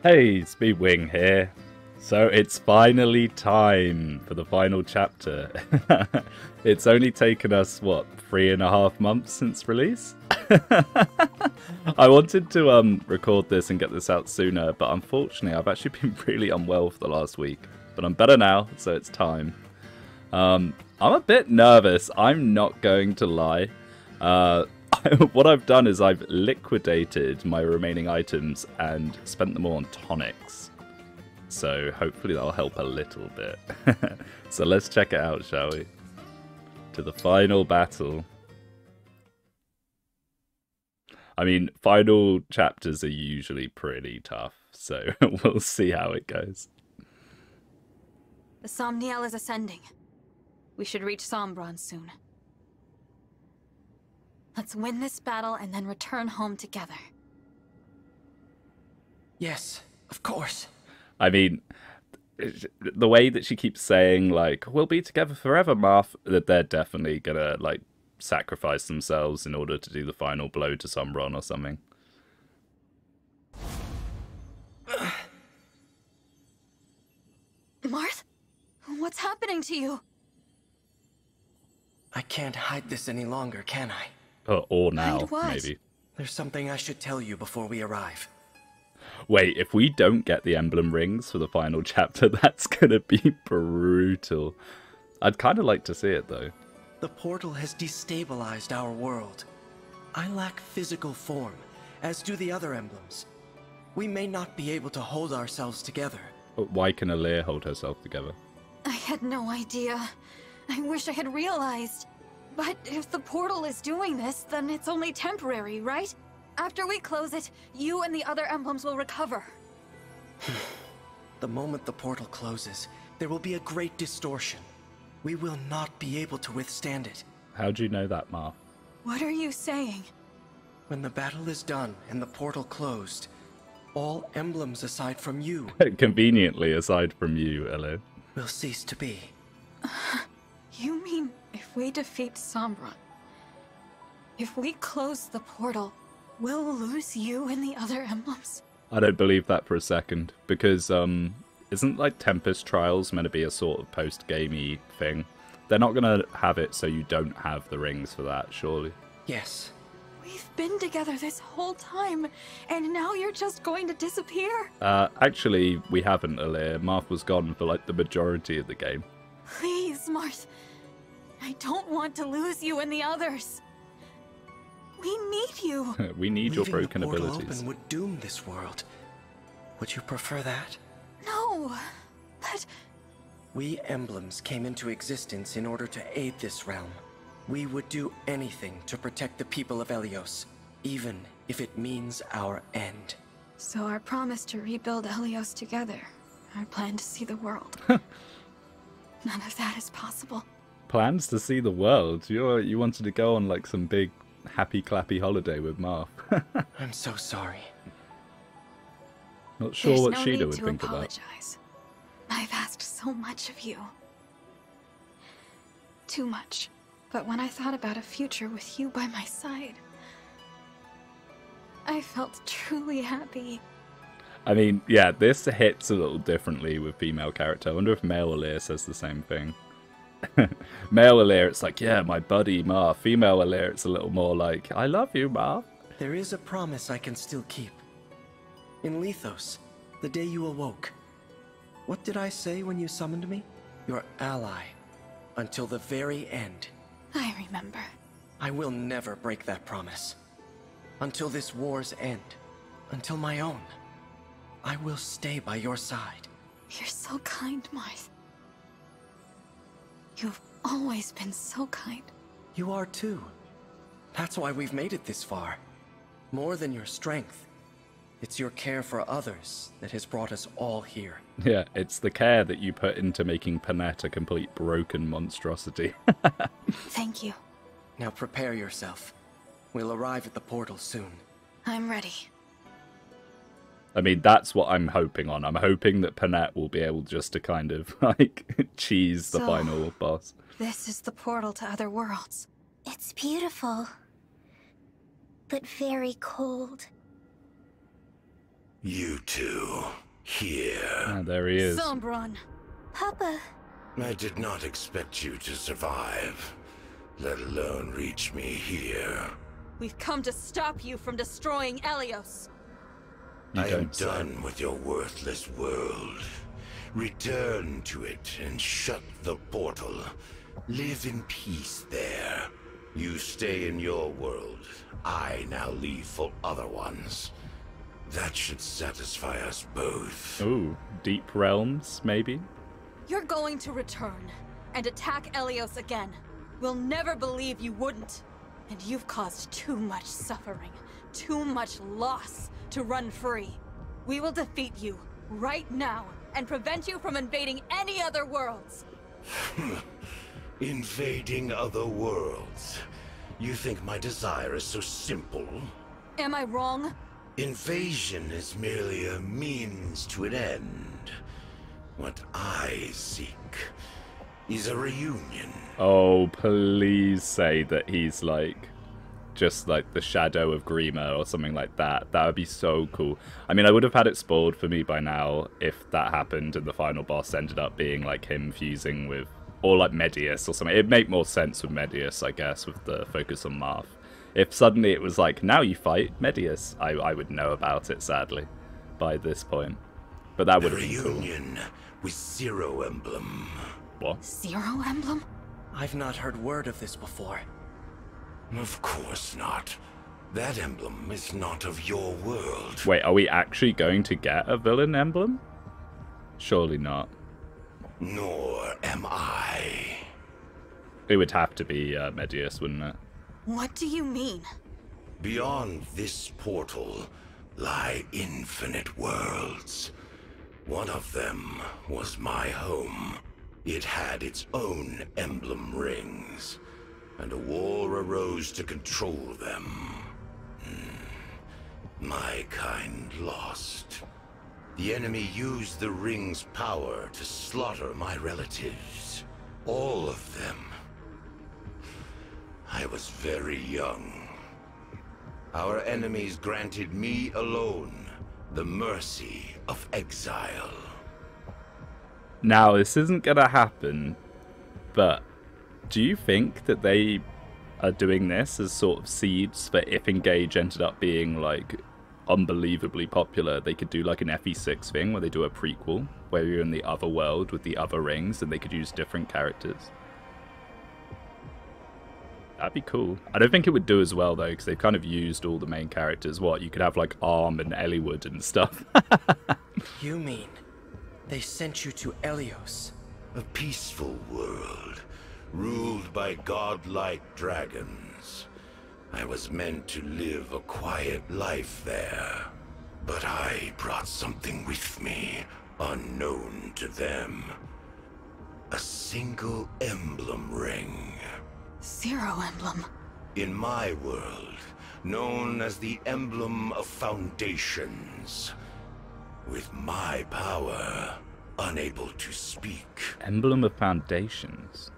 Hey, Speedwinghere here. So it's finally time for the final chapter. It's only taken us, what, 3.5 months since release? I wanted to record this and get this out sooner, but unfortunately I've actually been really unwell for the last week. But I'm better now, so it's time. I'm a bit nervous, I'm not going to lie. What I've done is I've liquidated my remaining items and spent them all on tonics. So hopefully that'll help a little bit. So let's check it out, shall we? To the final battle. I mean, final chapters are usually pretty tough, so we'll see how it goes. The Somniel is ascending. We should reach Sombron soon. Let's win this battle and then return home together. Yes, of course. I mean, the way that she keeps saying, like, we'll be together forever, Marth, that they're definitely gonna, like, sacrifice themselves in order to do the final blow to Sombron or something. Marth? What's happening to you? I can't hide this any longer, can I? Or now, Hide what? maybe. There's something I should tell you before we arrive. Wait, if we don't get the emblem rings for the final chapter, that's gonna be brutal. I'd kind of like to see it, though. The portal has destabilized our world. I lack physical form, as do the other emblems. We may not be able to hold ourselves together. But why can Alir hold herself together? I had no idea. I wish I had realized. But if the portal is doing this, then it's only temporary, right? After we close it, you and the other emblems will recover. The moment the portal closes, there will be a great distortion. We will not be able to withstand it. How do you know that, Marth? What are you saying? When the battle is done and the portal closed, all emblems aside from you Conveniently, aside from you, Alir. will cease to be. You mean if we defeat Sombron, if we close the portal, we'll lose you and the other emblems? I don't believe that for a second, because, isn't, like, Tempest Trials meant to be a sort of post-gamey thing? They're not gonna have it so you don't have the rings for that, surely. Yes. We've been together this whole time, and now you're just going to disappear? Actually, we haven't, Alir. Marth was gone for, like, the majority of the game. Please, Marth. I don't want to lose you and the others. We need you. We need your Leaving broken the portal abilities. open would doom this world. Would you prefer that? No, but... We emblems came into existence in order to aid this realm. We would do anything to protect the people of Helios, even if it means our end. So our promise to rebuild Helios together, our plan to see the world. None of that is possible. Plans to see the world? You wanted to go on, like, some big happy clappy holiday with Marth. I'm so sorry. Not sure There's what no Sheila need would to think apologize. I've asked so much of you. Too much. But when I thought about a future with you by my side, I felt truly happy. I mean, yeah, this hits a little differently with female character. I wonder if male Alir says the same thing. Male Alir, it's like, yeah, my buddy Marth. Female Alir, it's a little more like, I love you, Marth. There is a promise I can still keep. In Lethos, the day you awoke, what did I say when you summoned me? Your ally, until the very end. I remember. I will never break that promise. Until this war's end. Until my own. I will stay by your side. You're so kind, Marth. You've always been so kind. You are too. That's why we've made it this far. More than your strength. It's your care for others that has brought us all here. Yeah, it's the care that you put into making Panette a complete broken monstrosity. Thank you. Now prepare yourself. We'll arrive at the portal soon. I'm ready. I mean, that's what I'm hoping on. I'm hoping that Panette will be able just to kind of, like, cheese the So- final boss. This is the portal to other worlds. It's beautiful, but very cold. You two. here. Ah, there he is. Sombron. Papa. I did not expect you to survive, let alone reach me here. We've come to stop you from destroying Elios. You I am don't say. done with your worthless world. Return to it and shut the portal. Live in peace there. You stay in your world. I now leave for other ones. That should satisfy us both. Ooh, deep realms, maybe? You're going to return and attack Elios again. We'll never believe you wouldn't. And you've caused too much suffering, too much loss to run free. We will defeat you right now and prevent you from invading any other worlds. Invading other worlds? You think my desire is so simple? Am I wrong? Invasion is merely a means to an end. What I seek is a reunion. Oh, please say that he's like, just like the shadow of Grima or something like that. That would be so cool. I mean, I would have had it spoiled for me by now if that happened and the final boss ended up being like him fusing with, or like Medius or something. It'd make more sense with Medius, I guess, with the focus on Marth. If suddenly it was like, now you fight Medius, I would know about it, sadly, by this point. But that would have been cool. Reunion with Zero Emblem. What? Zero Emblem? I've not heard word of this before. Of course not. That emblem is not of your world. Wait, are we actually going to get a villain emblem? Surely not. Nor am I. It would have to be Medius, wouldn't it? What do you mean? Beyond this portal lie infinite worlds. One of them was my home. It had its own emblem rings, and a war arose to control them. My kind lost. The enemy used the ring's power to slaughter my relatives. All of them. I was very young. Our enemies granted me alone the mercy of exile. Now, this isn't gonna happen, but do you think that they are doing this as sort of seeds for if Engage ended up being like unbelievably popular, they could do like an FE6 thing where they do a prequel where you're in the other world with the other rings and they could use different characters? That'd be cool. I don't think it would do as well though, because they've kind of used all the main characters. What, you could have like Arm and Eliwood and stuff. You mean they sent you to Elios? A peaceful world, ruled by godlike dragons. I was meant to live a quiet life there, but I brought something with me, unknown to them. A single emblem ring. Zero Emblem. In my world, known as the Emblem of Foundations. With my power, unable to speak. Emblem of Foundations.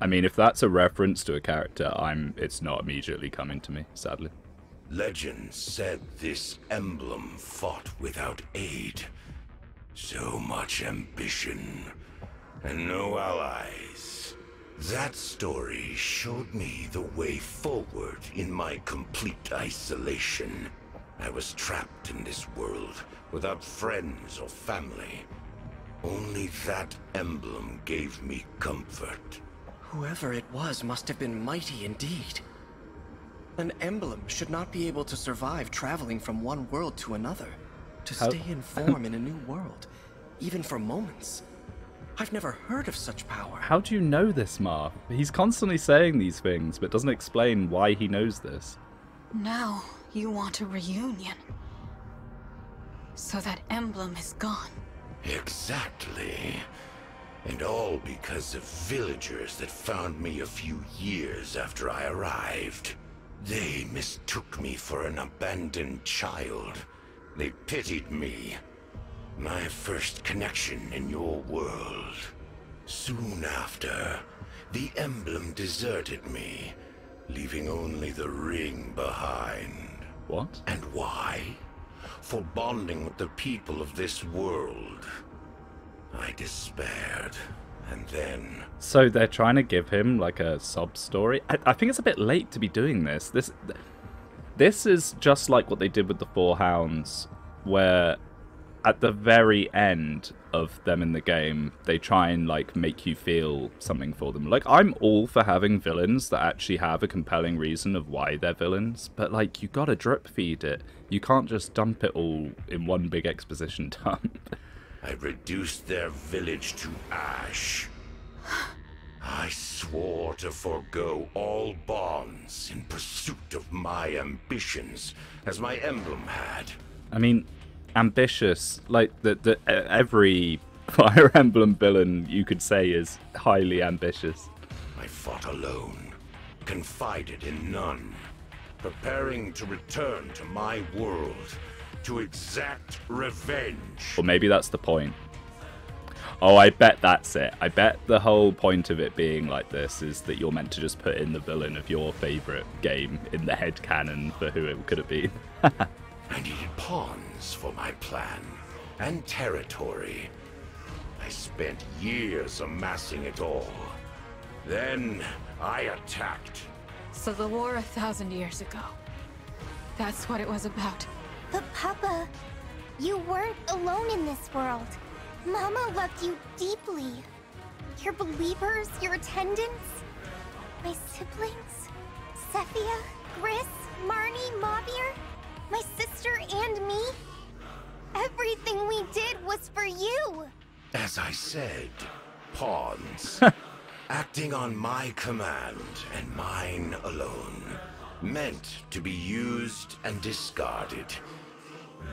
I mean, if that's a reference to a character, it's not immediately coming to me, sadly. Legend said this emblem fought without aid. So much ambition, and no allies. That story showed me the way forward in my complete isolation. I was trapped in this world, without friends or family. Only that emblem gave me comfort. Whoever it was must have been mighty indeed. An emblem should not be able to survive traveling from one world to another. To stay in form in a new world, even for moments. I've never heard of such power. How do you know this, Marth? He's constantly saying these things, but doesn't explain why he knows this. Now you want a reunion. So that emblem is gone. Exactly. And all because of villagers that found me a few years after I arrived. They mistook me for an abandoned child. They pitied me. My first connection in your world. Soon after, the emblem deserted me, leaving only the ring behind. What? And why? for bonding with the people of this world. I despaired, and then... So they're trying to give him like a sob story? I think it's a bit late to be doing this. This is just like what they did with the Four Hounds, where at the very end of them in the game, they try and like make you feel something for them. Like, I'm all for having villains that actually have a compelling reason of why they're villains, but like, you gotta drip feed it. You can't just dump it all in one big exposition dump. I reduced their village to ash. I swore to forego all bonds in pursuit of my ambitions, as my emblem had. I mean, ambitious, like every Fire Emblem villain you could say is highly ambitious. I fought alone, confided in none, preparing to return to my world to exact revenge. Or maybe that's the point. Oh, I bet that's it. I bet the whole point of it being like this is that you're meant to just put in the villain of your favourite game in the headcanon for who it could have been. I needed pawns for my plan, and territory. I spent years amassing it all. Then I attacked. So the war 1,000 years ago. That's what it was about. But Papa, you weren't alone in this world. Mama loved you deeply. Your believers, your attendants, my siblings, Sephia, Gris, Marnie, Mavir, my sister and me. Everything we did was for you. As I said, pawns. Acting on my command and mine alone. Meant to be used and discarded.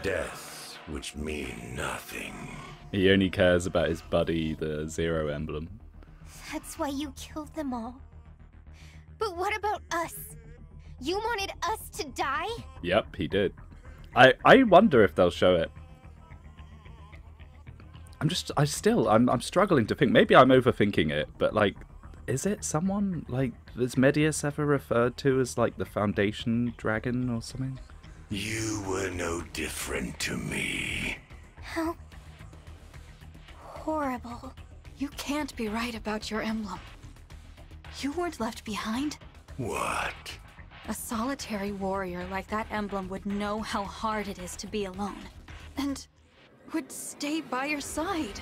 Death, which mean nothing. He only cares about his buddy, the Zero Emblem. That's why you killed them all. But what about us? You wanted us to die? Yep, he did. I wonder if they'll show it. I'm struggling to think. Maybe I'm overthinking it, but like, is it someone like, is Medius ever referred to as like the Foundation Dragon or something? You were no different to me. How horrible. You can't be right about your emblem. You weren't left behind. What? A solitary warrior like that emblem would know how hard it is to be alone. And would stay by your side,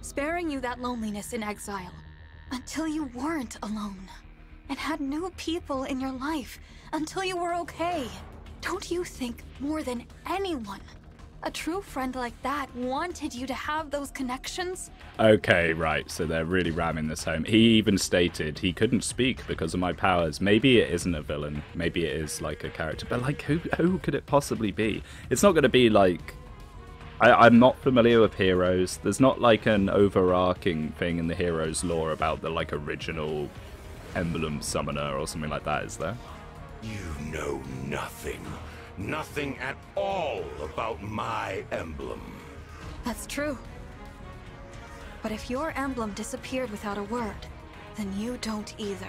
sparing you that loneliness in exile. Until you weren't alone. And had new people in your life. Until you were okay. Don't you think more than anyone, a true friend like that wanted you to have those connections? Okay, right, so they're really ramming this home. He even stated he couldn't speak because of my powers. Maybe it isn't a villain. Maybe it is like a character. But like, who could it possibly be? It's not going to be like... I'm not familiar with Heroes. There's not like an overarching thing in the Heroes lore about the like original emblem summoner or something like that, is there? You know nothing. Nothing at all about my emblem. That's true. But if your emblem disappeared without a word, then you don't either.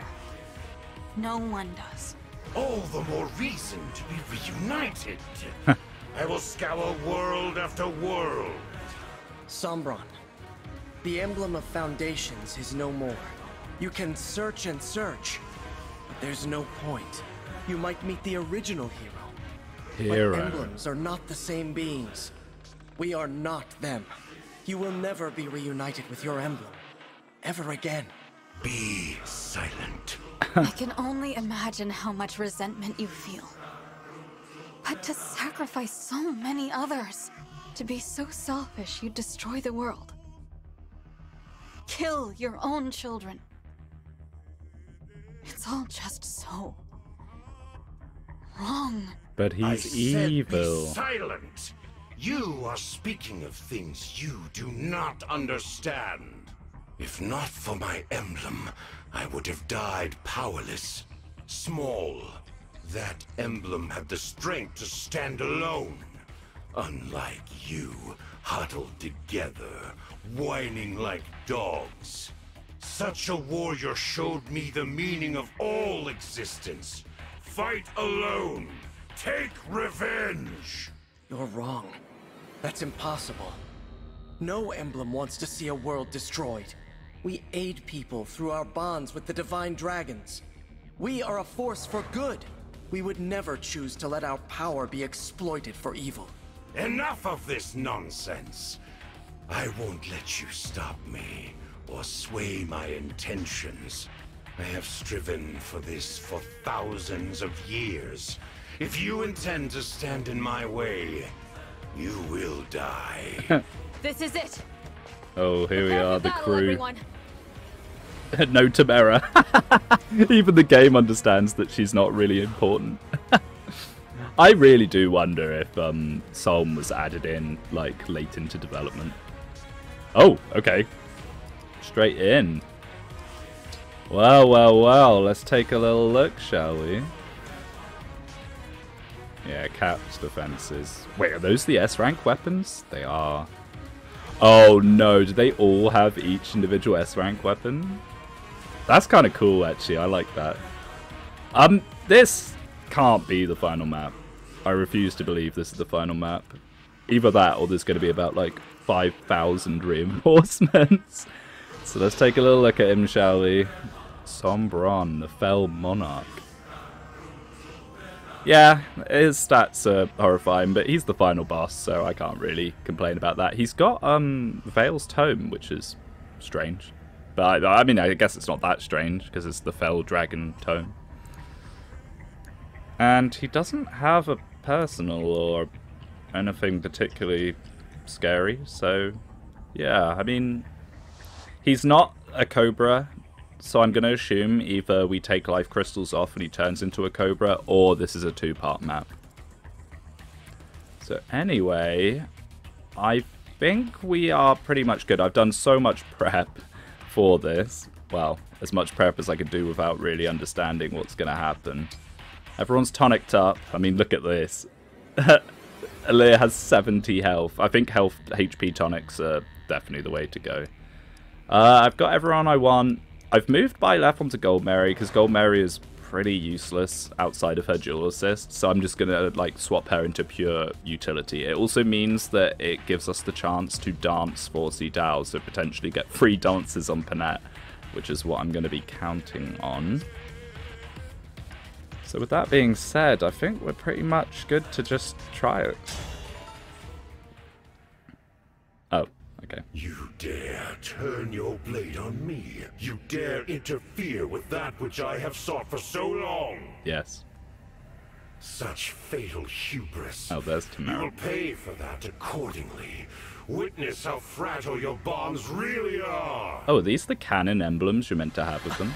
No one does. All the more reason to be reunited. I will scour world after world. Sombron, the emblem of foundations is no more. You can search and search, but there's no point. You might meet the original hero. But emblems are not the same beings. We are not them. You will never be reunited with your emblem. Ever again. Be silent. I can only imagine how much resentment you feel. But to sacrifice so many others, to be so selfish you'd destroy the world. Kill your own children. It's all just so wrong. But he's evil. Be silent. You are speaking of things you do not understand. If not for my emblem, I would have died powerless, small. That emblem had the strength to stand alone. Unlike you, huddled together, whining like dogs. Such a warrior showed me the meaning of all existence. Fight alone. Take revenge. You're wrong. That's impossible. No emblem wants to see a world destroyed. We aid people through our bonds with the divine dragons. We are a force for good. We would never choose to let our power be exploited for evil. Enough of this nonsense. I won't let you stop me or sway my intentions. I have striven for this for thousands of years. If you intend to stand in my way, you will die. This is it. Oh, here we are, the Battle, crew. everyone. No Tamara. Even the game understands that she's not really important. I really do wonder if Solm was added in, like, late into development. Oh, okay. Straight in. Well, well, well. Let's take a little look, shall we? Yeah, Cap's defenses. Wait, are those the S-rank weapons? They are. Oh no, do they all have each individual S-rank weapon? That's kind of cool, actually. I like that. This can't be the final map. I refuse to believe this is the final map. Either that, or there's going to be about, like, 5,000 reinforcements. So let's take a little look at him, shall we? Sombron, the Fell Monarch. Yeah, his stats are horrifying, but he's the final boss, so I can't really complain about that. He's got Veil's Tome, which is strange. But, I mean, I guess it's not that strange, because it's the Fell Dragon Tome. And he doesn't have a personal or anything particularly scary, so yeah, I mean, he's not a Cobra, so I'm going to assume either we take life crystals off and he turns into a Cobra, or this is a two-part map. So anyway, I think we are pretty much good. I've done so much prep for this. Well, as much prep as I could do without really understanding what's going to happen. Everyone's tonicked up. I mean, look at this. Alear has 70 health. I think health HP tonics are definitely the way to go. I've got everyone I want. I've moved by left onto Gold Mary because Gold Mary is pretty useless outside of her dual assist. So I'm just going to like swap her into pure utility. It also means that it gives us the chance to dance for Dao, so potentially get free dances on Panette, which is what I'm going to be counting on. So with that being said, I think we're pretty much good to just try it. Oh, okay. You dare turn your blade on me. You dare interfere with that which I have sought for so long. Yes. Such fatal hubris. Oh, there's You Tamara. will pay for that accordingly. Witness how fragile your bonds really are. Oh, are these the canon emblems you're meant to have with them?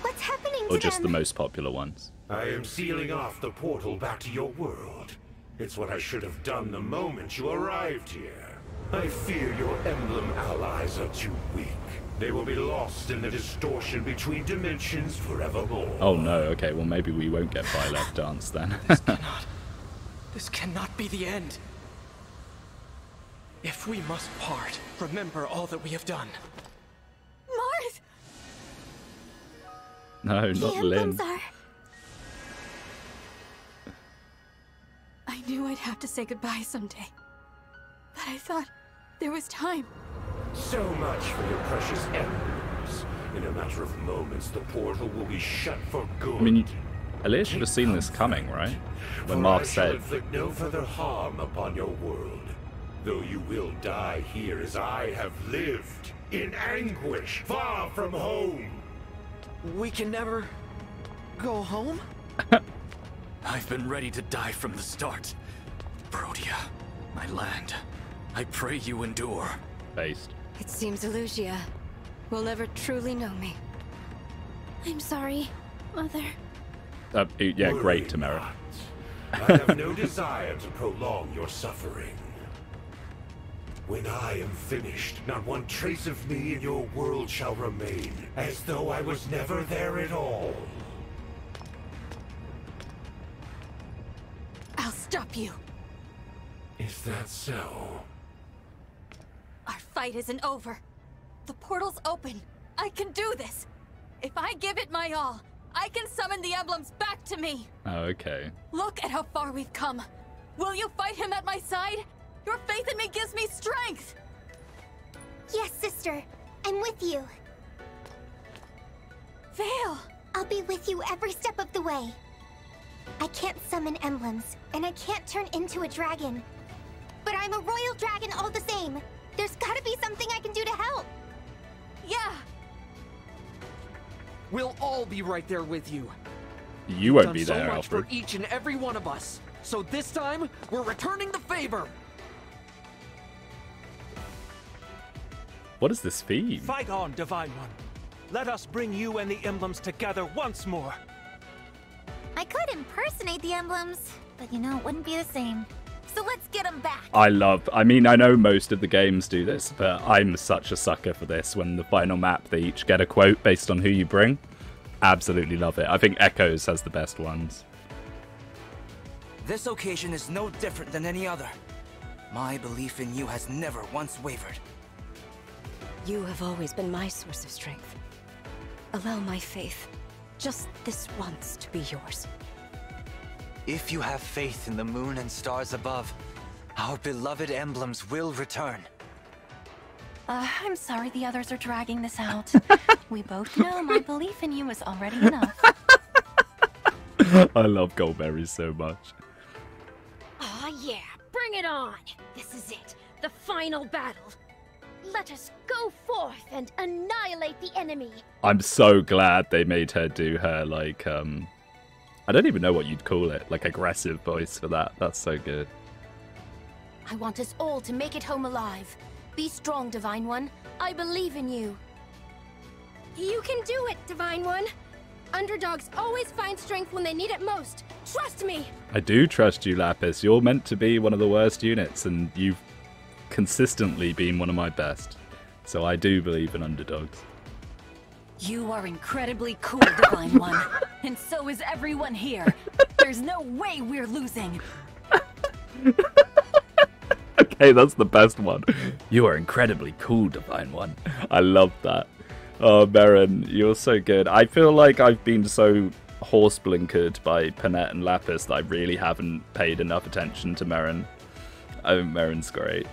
What's happening Or to just the them? most popular ones? I am sealing off the portal back to your world. It's what I should have done the moment you arrived here. I fear your emblem allies are too weak. They will be lost in the distortion between dimensions forevermore. Oh no, okay, well maybe we won't get by left dance then. This cannot be the end. If we must part, remember all that we have done. Marth! No, The not Lynn. emblems are... I knew I'd have to say goodbye someday. But I thought there was time. So much for your precious emblems. In a matter of moments, the portal will be shut for good. I mean, Alear should have seen this coming, right? When Mark said, inflict no further harm upon your world. Though you will die here as I have lived, in anguish, far from home. We can never go home? I've been ready to die from the start. Brodia, my land, I pray you endure. based. It seems Elusia will never truly know me. I'm sorry, Mother. Yeah, Worry great, Tamara. not. I have no desire to prolong your suffering. When I am finished, not one trace of me in your world shall remain, as though I was never there at all. I'll stop you. Is that so? Our fight isn't over. The portal's open. I can do this. If I give it my all, I can summon the emblems back to me. Oh, okay. Look at how far we've come. Will you fight him at my side? Your faith in me gives me strength. Yes, sister. I'm with you. Vale. I'll be with you every step of the way. I can't summon emblems, and I can't turn into a dragon. But I'm a royal dragon all the same. There's gotta be something I can do to help. Yeah. We'll all be right there with you. You won't Done be there, so much Alfred. for each and every one of us. So this time, we're returning the favor. What is this theme? Fight on, Divine One. Let us bring you and the emblems together once more. I could impersonate the emblems, but you know, it wouldn't be the same. So let's get them back. I know most of the games do this, but I'm such a sucker for this. When the final map, they each get a quote based on who you bring. Absolutely love it. I think Echoes has the best ones. This occasion is no different than any other. My belief in you has never once wavered. You have always been my source of strength. Allow my faith, just this once, to be yours. If you have faith in the moon and stars above, our beloved emblems will return. I'm sorry the others are dragging this out. We both know my belief in you is already enough. I love Goldberries so much. Aw, yeah, bring it on! This is it, the final battle. Let us go forth and annihilate the enemy. I'm so glad they made her do her, like, I don't even know what you'd call it, like, aggressive voice for that. That's so good. I want us all to make it home alive. Be strong, Divine One. I believe in you. You can do it, Divine One. Underdogs always find strength when they need it most. Trust me! I do trust you, Lapis. You're meant to be one of the worst units, and you've consistently been one of my best. So I do believe in underdogs. You are incredibly cool, Divine One. And so is everyone here. There's no way we're losing. Okay, that's the best one. You are incredibly cool, Divine One. I love that. Oh, Merrin, you're so good. I feel like I've been so horse-blinkered by Panette and Lapis that I really haven't paid enough attention to Merrin. I think Merrin's great.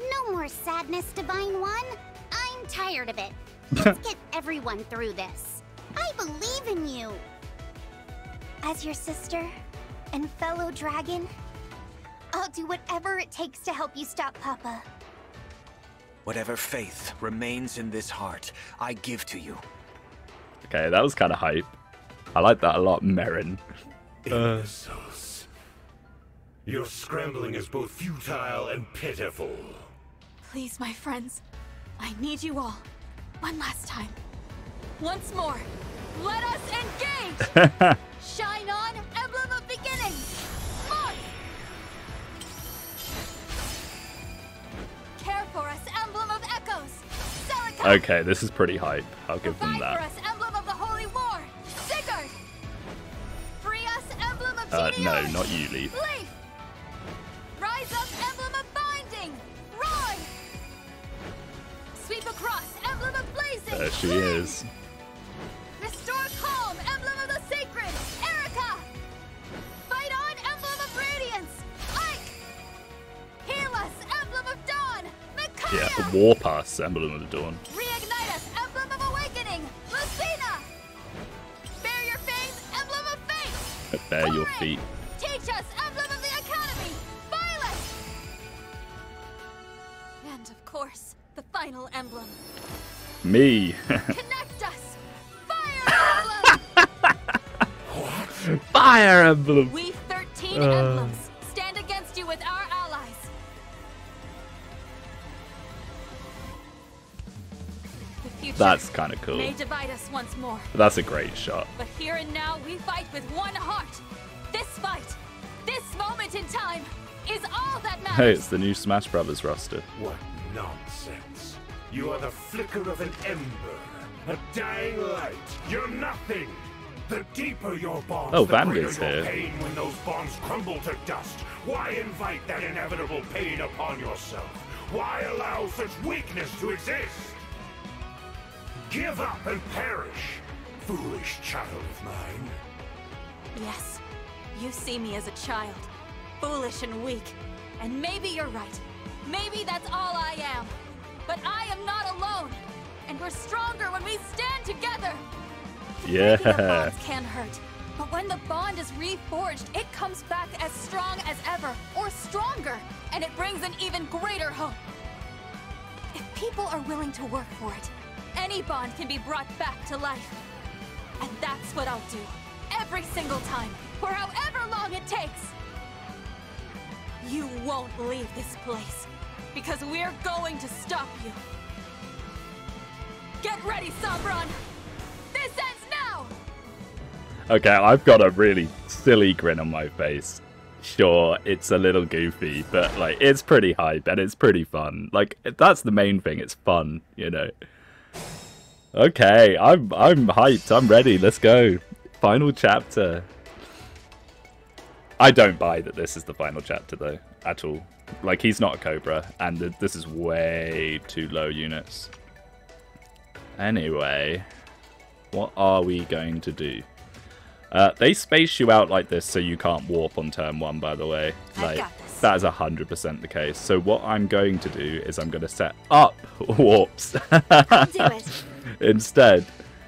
No more sadness, Divine One. I'm tired of it. Let's get everyone through this. I believe in you. As your sister and fellow dragon, I'll do whatever it takes to help you stop Papa. Whatever faith remains in this heart, I give to you. Okay, that was kind of hype. I like that a lot, Merrin. Imbeciles. Your scrambling is both futile and pitiful. Please, my friends. I need you all. One last time. Once more. Let us engage! Shine on, emblem of beginning! March! Care for us, emblem of echoes! Celica! Okay, this is pretty hype. I'll give them Provide for that. us, emblem of the holy war! Sigurd! Free us, emblem of No, genealogy! not you, Leaf. Leaf! Rise up, emblem of binding! Roy! Sweep across, emblem of blazing! There she is. Restore calm, emblem of the sacred! Erica! Fight on, emblem of radiance! Ike! Heal us, emblem of dawn! Micaiah! Yeah, the Warpass, Emblem of the Dawn. Reignite us, emblem of awakening! Lucina! Bear your fangs, emblem of faith! Bare your Orin! feet. Teach us, emblem of the academy! Violet! And of course, the final emblem. Me. Connect us! Fire emblem! Fire Emblem! We 13 emblems stand against you with our allies. The future That's kind of cool. may divide us once more, That's a great shot. but here and now we fight with one heart. This fight, this moment in time, is all that matters. Hey, it's the new Smash Brothers roster. What nonsense. You are the flicker of an ember, a dying light. You're nothing. The deeper your bonds, Oh, the Vanda's greater your here. pain when those bonds crumble to dust. Why invite that inevitable pain upon yourself? Why allow such weakness to exist? Give up and perish. foolish child of mine. Yes, you see me as a child, foolish and weak. And maybe you're right. Maybe that's all I am. But I am not alone. And we're stronger when we stand together. Yeah. Maybe our bonds can hurt. But when the bond is reforged, it comes back as strong as ever, or stronger. And it brings an even greater hope. If people are willing to work for it, any bond can be brought back to life. And that's what I'll do. Every single time. For however long it takes. You won't leave this place. Because we're going to stop you. Get ready, Sabran! This ends now! Okay, I've got a really silly grin on my face. Sure, it's a little goofy, but like it's pretty hype and it's pretty fun. Like that's the main thing, it's fun, you know. Okay, I'm hyped, I'm ready, let's go. Final chapter. I don't buy that this is the final chapter though, at all. Like he's not a Cobra, and this is way too low units. Anyway, what are we going to do? They space you out like this so you can't warp on turn 1, by the way. Like, that is 100% the case. So what I'm going to do is I'm going to set up warps I'll do it. instead.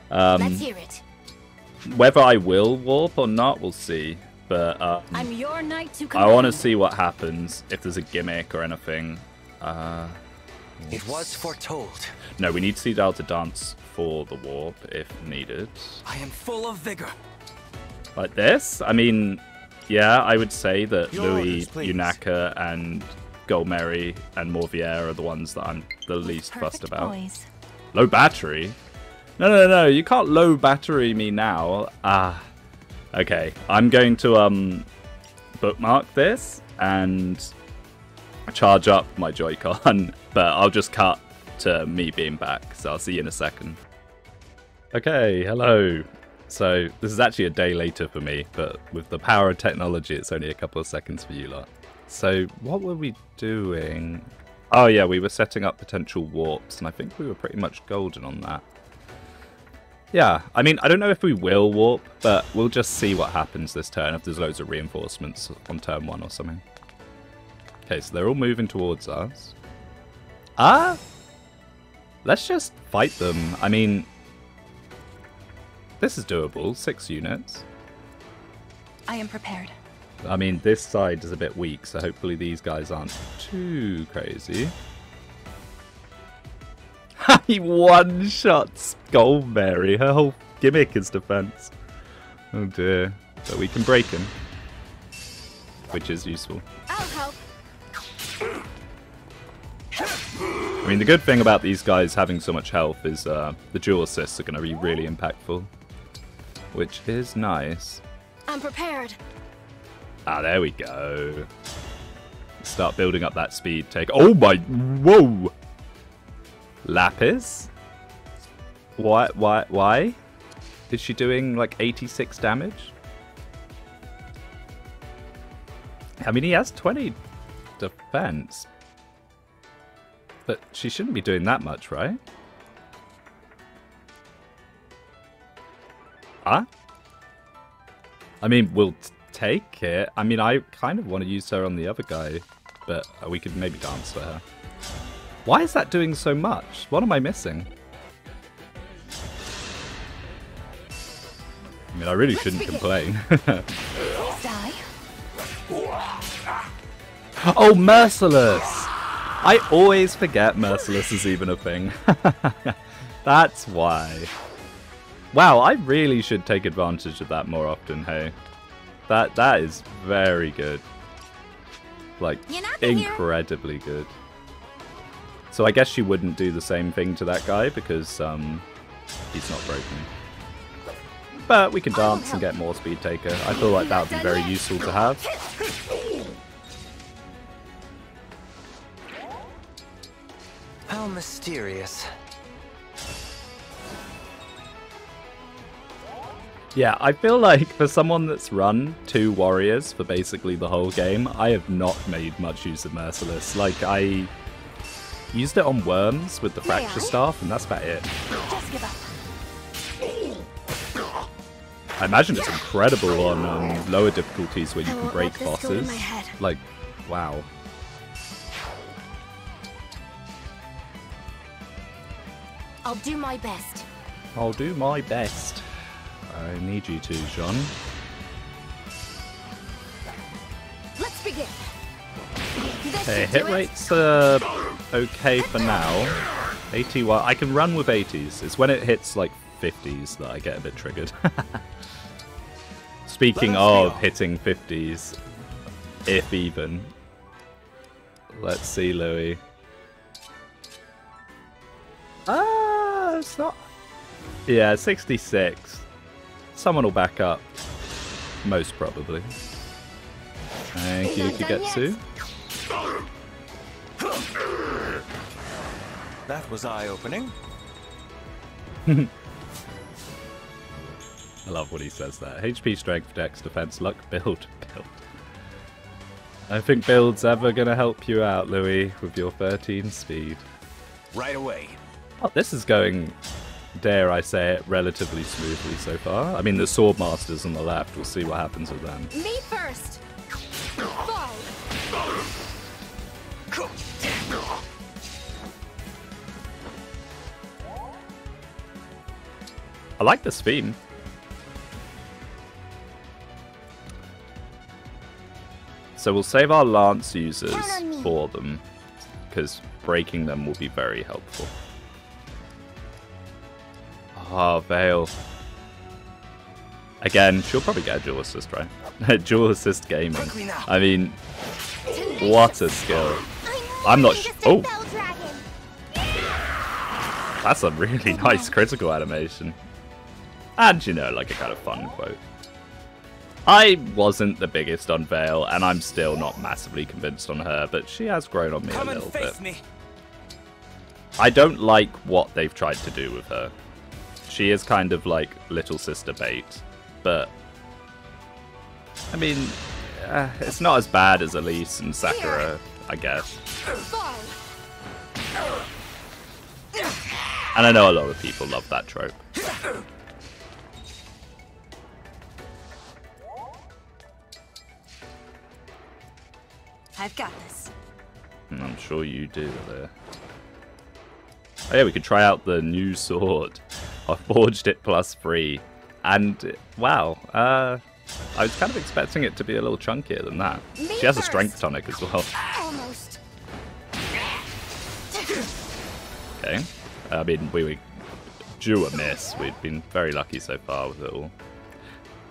Let's hear it. Whether I will warp or not, we'll see. But I'm your knight to I command. want to see what happens, if there's a gimmick or anything. It was foretold. No, we need Sea Doll to dance for the warp if needed. I am full of vigor. Like this? I mean, yeah, I would say that Your Louis, orders, please. Yunaka, and Golmeri and Morvier are the ones that I'm the least fussed about. Boys. Low battery? No, you can't low battery me now. Okay, I'm going to bookmark this and charge up my Joy-Con, but I'll just cut to me being back, so I'll see you in a second. Okay, hello. So this is actually a day later for me, but with the power of technology, it's only a couple of seconds for you lot. So what were we doing? Oh yeah, we were setting up potential warps, and I think we were pretty much golden on that. Yeah, I mean, I don't know if we will warp, but we'll just see what happens this turn, if there's loads of reinforcements on turn 1 or something. Okay, so they're all moving towards us. Let's just fight them. I mean, this is doable, 6 units. I am prepared. I mean, this side is a bit weak, so hopefully these guys aren't too crazy. He one-shots Golmeri. Her whole gimmick is defense. Oh dear. But we can break him, which is useful. I'll help. I mean, the good thing about these guys having so much health is the dual assists are going to be really impactful, which is nice. I'm prepared. There we go. Start building up that speed take. Oh my, whoa! Lapis? Why? Is she doing like 86 damage? I mean, he has 20 defense. But she shouldn't be doing that much, right? Huh? I mean, we'll take it. I mean, I kind of want to use her on the other guy, but we could maybe dance for her. Why is that doing so much? What am I missing? I mean, I really shouldn't complain. Die. Oh, Merciless! I always forget Merciless is even a thing. That's why. Wow, I really should take advantage of that more often, hey? That is very good. Like, incredibly good. So I guess she wouldn't do the same thing to that guy because he's not broken. But we can dance and get more speed taker. I feel like that would be very useful to have. How mysterious. Yeah, I feel like for someone that's run 2 warriors for basically the whole game, I have not made much use of Merciless. Like, I used it on Worms with the Fracture Staff, and that's about it. Just give up. I imagine it's incredible on lower difficulties where you can break bosses. Like, wow. I'll do my best. I'll do my best. I need you to, Jean. Let's begin. Okay, hit rates are okay for now. 81. I can run with 80s. It's when it hits like 50s that I get a bit triggered. Speaking of hitting 50s, if even. Let's see, Louis. It's not. Yeah, 66. Someone will back up. Most probably. Thank you, Kugetsu. That was eye-opening. I love what he says there. HP, strength, dex, defense, luck, build. I think build's ever gonna help you out, Louis, with your 13 speed. Right away. Oh, this is going, dare I say it, relatively smoothly so far. I mean, the sword masters on the left. We'll see what happens with them. Me first. Fall. I like this theme. So we'll save our lance users for them, because breaking them will be very helpful. Ah, Vale. Again, she'll probably get a dual assist, right? Dual assist gaming. I mean, what a skill. I'm not oh! That's a really nice critical animation. And, you know, like a kind of fun quote. I wasn't the biggest on Vale, and I'm still not massively convinced on her, but she has grown on me a little bit. I don't like what they've tried to do with her. She is kind of like little sister bait, but I mean, it's not as bad as Elise and Sakura, I guess. And I know a lot of people love that trope. I've got this. I'm sure you do there. Oh yeah, we could try out the new sword. I forged it +3. And, wow, I was kind of expecting it to be a little chunkier than that. She has a strength tonic as well. Almost. Okay. I mean, we were due a miss. We've been very lucky so far with it all.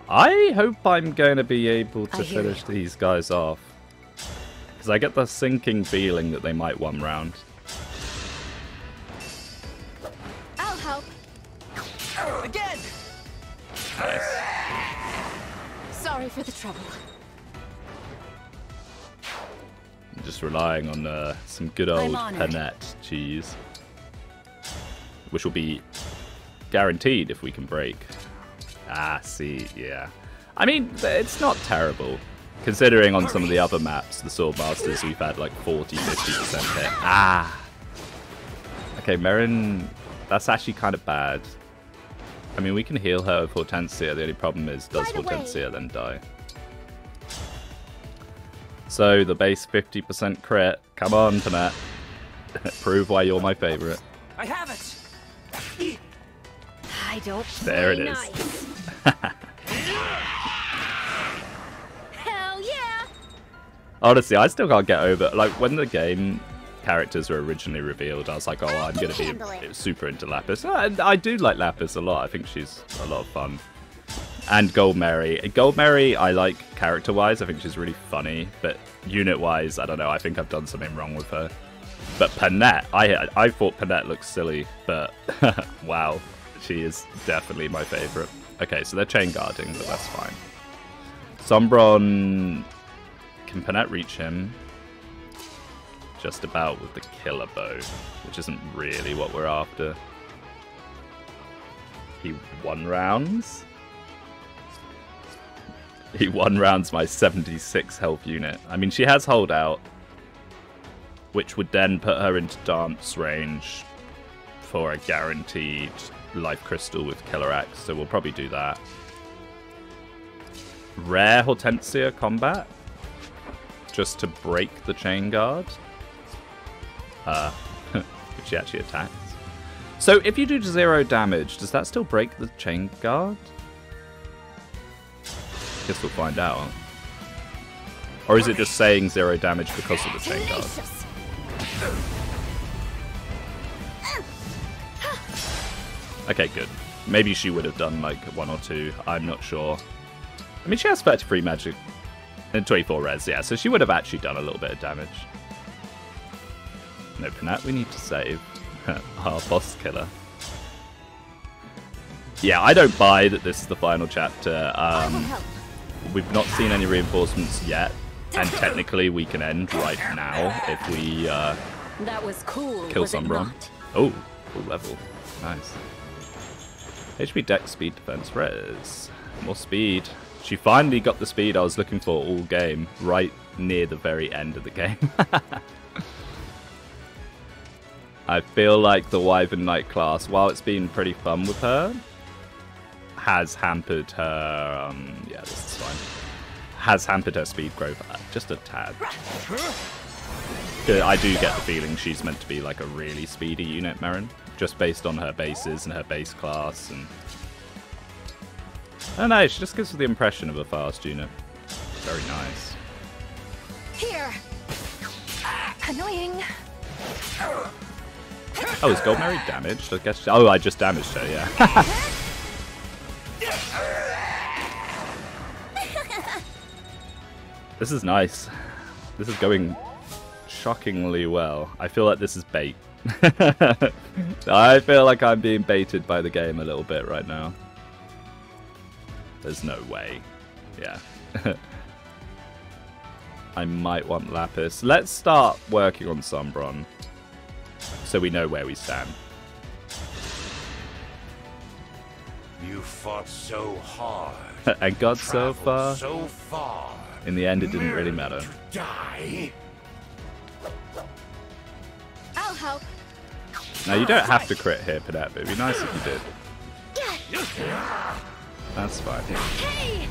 I hope I'm going to be able to finish these guys off. Because I get the sinking feeling that they might one round. I'll help. Again! Nice. Sorry for the trouble. I'm just relying on some good old Panette cheese. Which will be guaranteed if we can break. Ah, see, yeah. I mean, it's not terrible. Considering on some of the other maps, the Sword Masters, we've had like 40-50% hit. Ah! Okay, Merrin, that's actually kind of bad. I mean, we can heal her with Hortensia. The only problem is, does Hortensia then die? So, the base 50% crit. Come on, Panette. Prove why you're my favourite. I have it! I don't There it is. Nice. Hell yeah! Honestly, I still can't get over, like, when the game characters were originally revealed, I was like, oh, I'm going to be super into Lapis. And I do like Lapis a lot. I think she's a lot of fun. And Gold Mary. Gold Mary, I like character-wise. I think she's really funny. But unit-wise, I don't know. I think I've done something wrong with her. But Panette, I thought Panette looked silly. But, wow. She is definitely my favourite. Okay, so they're chain guarding, but that's fine. Sombron... Can Panette reach him? Just about with the killer bow, which isn't really what we're after. He one rounds? He one rounds my 76 health unit. I mean, she has holdout, which would then put her into dance range for a guaranteed life crystal with killer axe, so we'll probably do that. Rare Hortensia combat? Just to break the chain guard? Which she actually attacks. So if you do 0 damage, does that still break the chain guard? Guess we'll find out. Or is it just saying 0 damage because of the chain guard? Okay, good. Maybe she would have done like 1 or 2. I'm not sure. I mean, she has 33 magic and 24 res, yeah, so she would have actually done a little bit of damage. No, Panat, we need to save our boss killer. Yeah, I don't buy that this is the final chapter. We've not seen any reinforcements yet, and technically we can end right now if we that was cool, kill Sombron. Oh, full level. Nice. HP, Dex, Speed, Defense, Res. More speed. She finally got the speed I was looking for all game, right near the very end of the game. I feel like the Wyvern Knight class, while it's been pretty fun with her, has hampered her, yeah, this is fine, has hampered her speed growth just a tad. I do get the feeling she's meant to be like a really speedy unit, Merrin, just based on her bases and her base class, and I don't know, she just gives me the impression of a fast unit. Very nice. Here. Annoying. Oh, is Gold Mary damaged? I guess. Oh, I just damaged her, yeah. This is nice. This is going shockingly well. I feel like this is bait. I feel like I'm being baited by the game a little bit right now. There's no way. Yeah. I might want Lapis. Let's start working on Sombron, so we know where we stand. You fought so hard and got so far. So far. In the end, it didn't really matter. Die. I'll help. Now you don't have to crit here, Panat, but it'd be nice if you did. That's fine. Hey.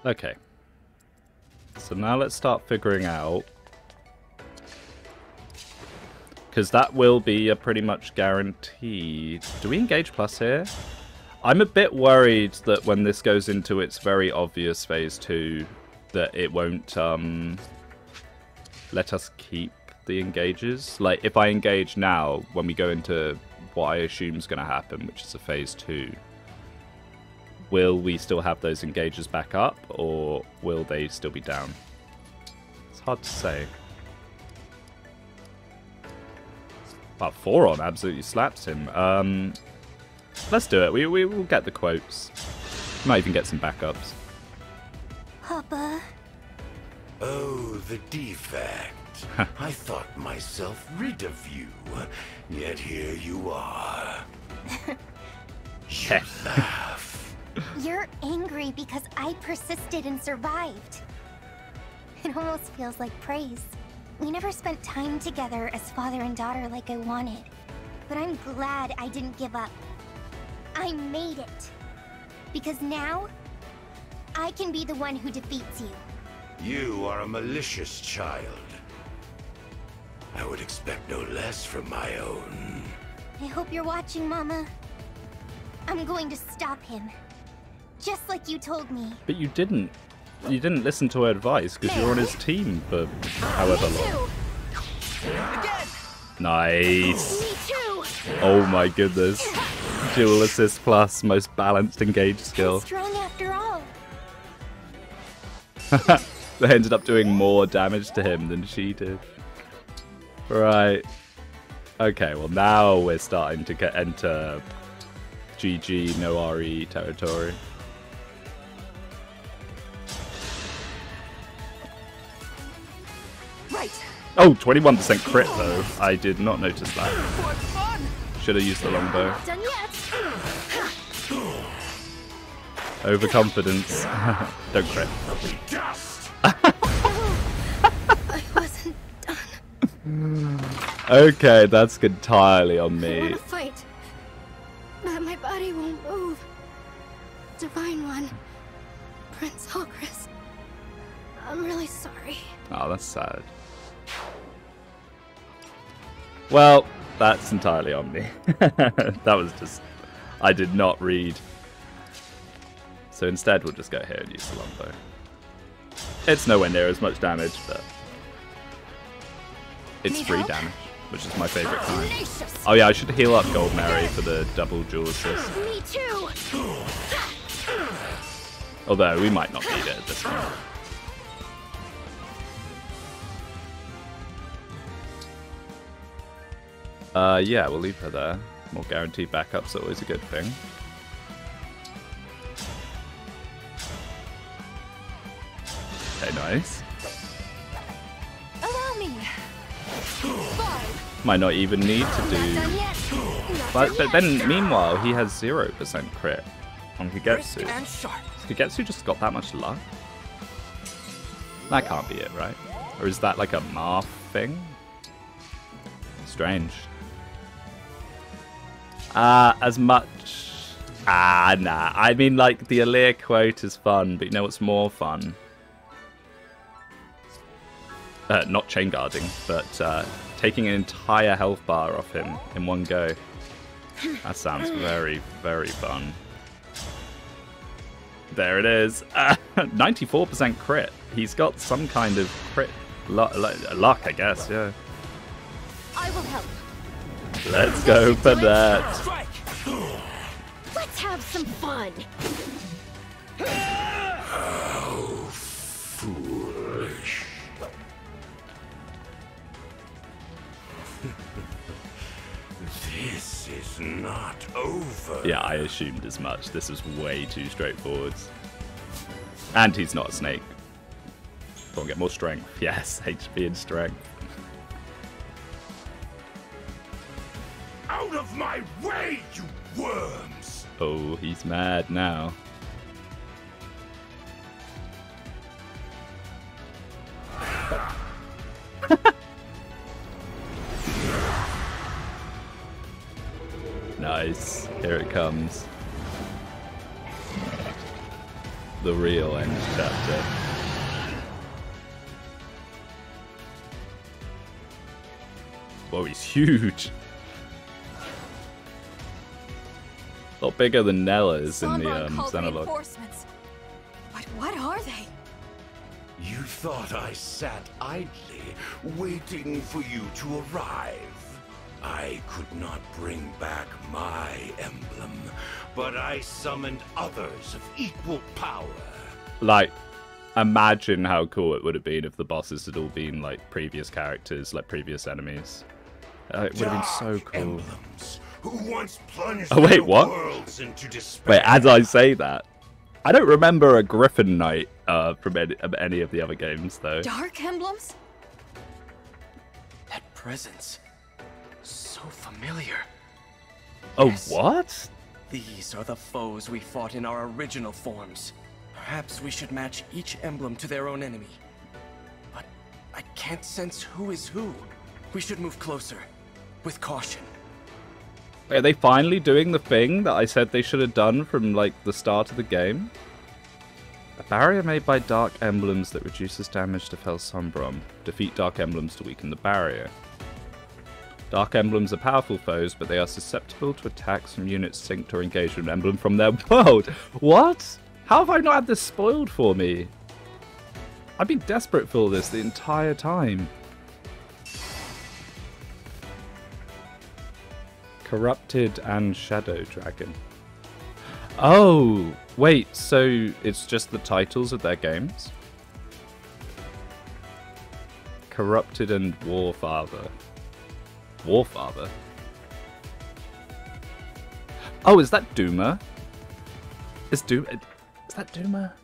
Okay. So now let's start figuring out, because that will be a pretty much guarantee. Do we engage plus here? I'm a bit worried that when this goes into its very obvious phase 2, that it won't let us keep the engages. Like, if I engage now, when we go into what I assume is going to happen, which is a phase 2, will we still have those engages back up, or will they still be down? It's hard to say. But 4 on absolutely slaps him. Let's do it. We will get the quotes. Might even get some backups. Papa. Oh, the defect. I thought myself rid of you, yet here you are. You laugh. You're angry because I persisted and survived. It almost feels like praise. We never spent time together as father and daughter like I wanted. But I'm glad I didn't give up. I made it. Because now, I can be the one who defeats you. You are a malicious child. I would expect no less from my own. I hope you're watching, Mama. I'm going to stop him. Just like you told me. But you didn't. You didn't listen to her advice because you're on his team for however long. Again. Nice. Me too. Oh my goodness. Dual assist plus most balanced engage skill. Strong after all. They ended up doing more damage to him than she did. Right. Okay, well now we're starting to enter GG no RE territory. Right. Oh, 21% crit though. I did not notice that. Should have used the longbow. Done yet. Overconfidence. Don't crit. I wasn't done. Okay, that's entirely on I me. want to fight. but my body won't move. Divine One, Prince Halcris, I'm really sorry. Oh, that's sad. Well, that's entirely on me. That was just... I did not read. So instead, we'll just go here and use the longbow. It's nowhere near as much damage, but... It's free damage, which is my favourite kind. Oh yeah, I should heal up Gold Mary for the double dual assist. Me too. Although, we might not need it at this point. Yeah, we'll leave her there. More guaranteed backup's always a good thing. Okay, nice. Allow me. Might not even need to do... But then, meanwhile, he has 0% crit on Kagetsu. Kagetsu just got that much luck? That can't be it, right? Or is that like a Marth thing? Strange. As much... nah. I mean, like, the Alir quote is fun, but you know what's more fun? Not chain guarding, but taking an entire health bar off him in one go. That sounds very, very fun. There it is. 94% crit. He's got some kind of crit luck, I guess, yeah. I will help. Let's go for that. Let's have some fun. How foolish. This is not over. Yeah, I assumed as much. This is way too straightforward. And he's not a snake. Go on, get more strength. Yes, HP and strength. Out of my way, you worms! Oh, he's mad now. Nice. Here it comes. The real end chapter. Whoa, he's huge. A lot bigger than Nella's in the Xenologue. But what are they? You thought I sat idly, waiting for you to arrive. I could not bring back my emblem, but I summoned others of equal power. Like, imagine how cool it would have been if the bosses had all been, like, previous characters, like, previous enemies. It would have been so cool. Emblems, who once plunged oh, wait, what? worlds into despair. Wait, as I say that, I don't remember a Griffin Knight from any of the other games, though. Dark emblems? That presence. So familiar. Oh, yes. What? These are the foes we fought in our original forms. Perhaps we should match each emblem to their own enemy. But I can't sense who is who. We should move closer, with caution. Wait, are they finally doing the thing that I said they should have done from, like, the start of the game? A barrier made by dark emblems that reduces damage to Fel Sombrom. Defeat dark emblems to weaken the barrier. Dark emblems are powerful foes, but they are susceptible to attacks from units synced or engaged with an emblem from their world. What? How have I not had this spoiled for me? I've been desperate for this the entire time. Corrupted and Shadow Dragon. Oh, wait, so it's just the titles of their games? Corrupted and Warfather. Warfather? Oh, is that Duma? Is that Duma?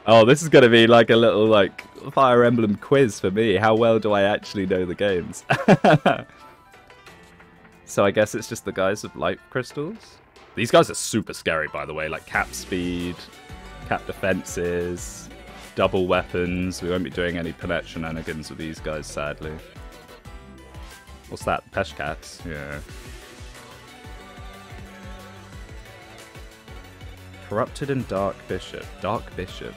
Oh, this is going to be like a little, like, Fire Emblem quiz for me. How well do I actually know the games? So I guess it's just the guys with light crystals? These guys are super scary, by the way. Like, cap speed, cap defenses, double weapons. We won't be doing any Panette shenanigans with these guys, sadly. What's that? Peshcats? Yeah. Corrupted and Dark Bishop. Dark Bishop.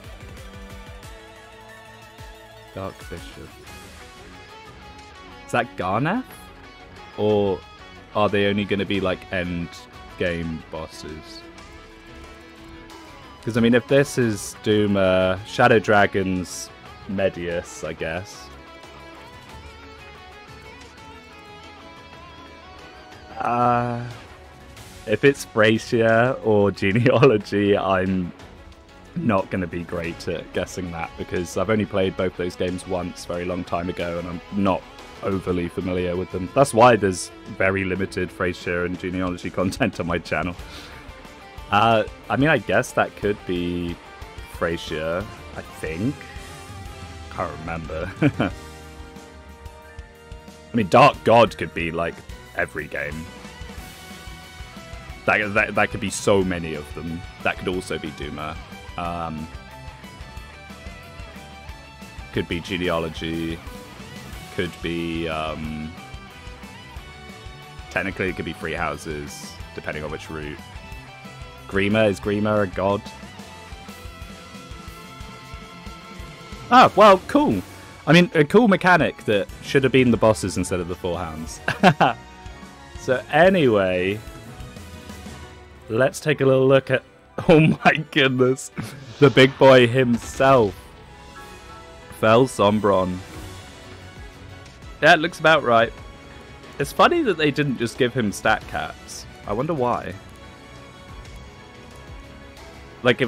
Dark Bishop. Is that Garnath? Or are they only going to be like end game bosses? Because I mean, if this is Duma, Shadow Dragon's Medius, I guess. If it's Thracia or Genealogy, I'm not going to be great at guessing that, because I've only played both those games once, very long time ago, and I'm not overly familiar with them. That's why there's very limited Thracia and Genealogy content on my channel. I mean, I guess that could be Thracia, I think. Can't remember. I mean, Dark God could be like every game. That could be so many of them. That could also be Duma. Could be Genealogy. Could be... technically, it could be Three Houses, depending on which route. Grima, is Grima a god? Ah, well, cool. I mean, a cool mechanic that should have been the bosses instead of the Four Hounds. So anyway, let's take a little look at... Oh my goodness. The big boy himself. Fel Sombron. Yeah, it looks about right. It's funny that they didn't just give him stat caps. I wonder why. Like,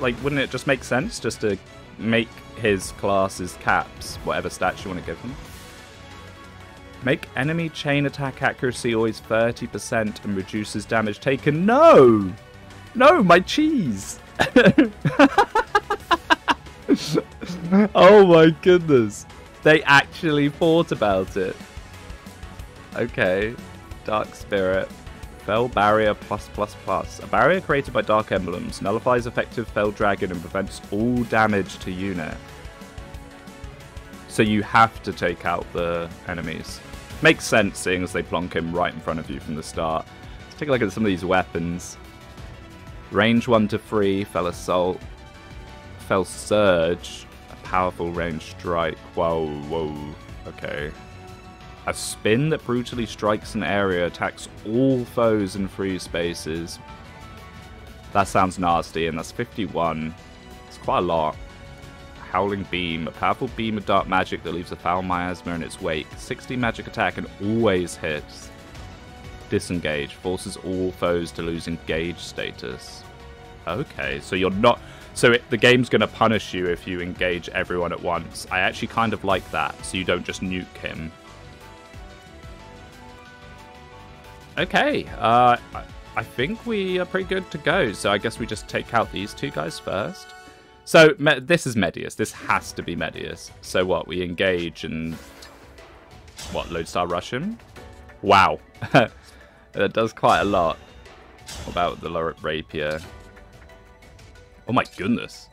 wouldn't it just make sense just to make his classes caps, whatever stats you want to give him? Make enemy chain attack accuracy always 30% and reduces damage taken. No! No, my cheese! Oh my goodness. They actually thought about it. Okay. Dark Spirit. Fel Barrier +++. A barrier created by Dark Emblems nullifies effective Fel Dragon and prevents all damage to unit. So you have to take out the enemies. Makes sense, seeing as they plonk him right in front of you from the start. Let's take a look at some of these weapons. Range 1 to 3, Fel Assault. Fel Surge. A powerful range strike. Whoa, whoa. Okay. A spin that brutally strikes an area, attacks all foes in free spaces. That sounds nasty, and that's 51. It's quite a lot. Howling Beam, a powerful beam of dark magic that leaves a foul miasma in its wake. 60 magic attack and always hits. Disengage, forces all foes to lose engage status. Okay, so you're not... So the game's going to punish you if you engage everyone at once. I actually kind of like that, so you don't just nuke him. Okay, I think we are pretty good to go. So I guess we just take out these two guys first. So this is Medius. This has to be Medius. So what? We engage and... What? Lodestar rush him? Wow. That does quite a lot. What about the rapier? Oh my goodness.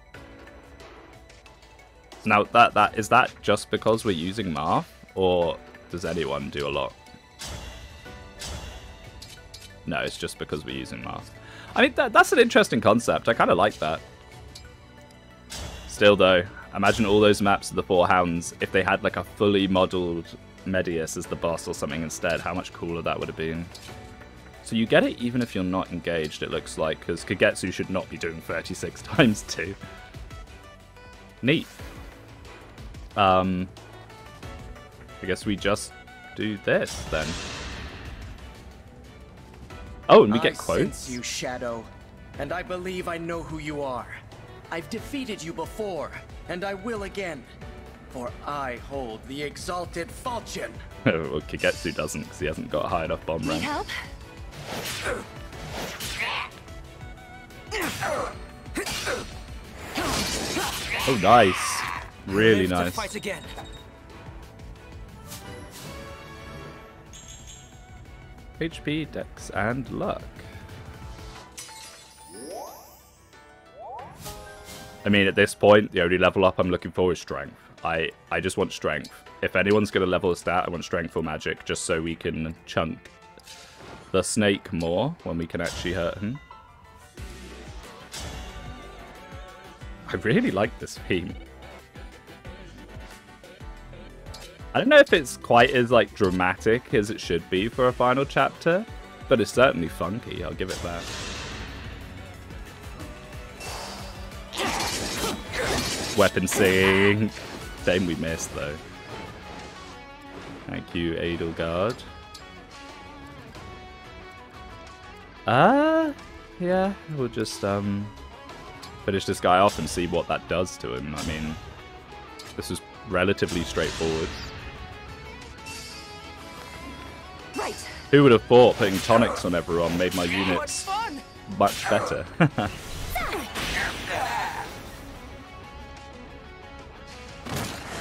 Now, is that just because we're using Marth? Or does anyone do a lot? No, it's just because we're using Marth. I mean, that's an interesting concept. I kind of like that. Still, though, imagine all those maps of the Four Hounds if they had like a fully modelled Medius as the boss or something instead. How much cooler that would have been. So you get it even if you're not engaged, it looks like, because Kagetsu should not be doing 36 times 2. Neat. I guess we just do this, then. Oh, and we get quotes. I sense you, Shadow, and I believe I know who you are. I've defeated you before, and I will again. For I hold the exalted falchion. Well, Kagetsu doesn't, because he hasn't got a high enough bomb rank. Need help? Oh, nice. Really nice. To fight again. HP, Dex, and Luck. I mean, at this point, the only level up I'm looking for is Strength. I just want Strength. If anyone's going to level a stat, I want Strength or Magic, just so we can chunk the snake more when we can actually hurt him. I really like this theme. I don't know if it's quite as like dramatic as it should be for a final chapter, but it's certainly funky, I'll give it that. Weapon sync. Shame we missed though. Thank you, Edelgard. Yeah, we'll just finish this guy off and see what that does to him. I mean, this was relatively straightforward. Right. Who would have thought putting tonics on everyone made my units much better?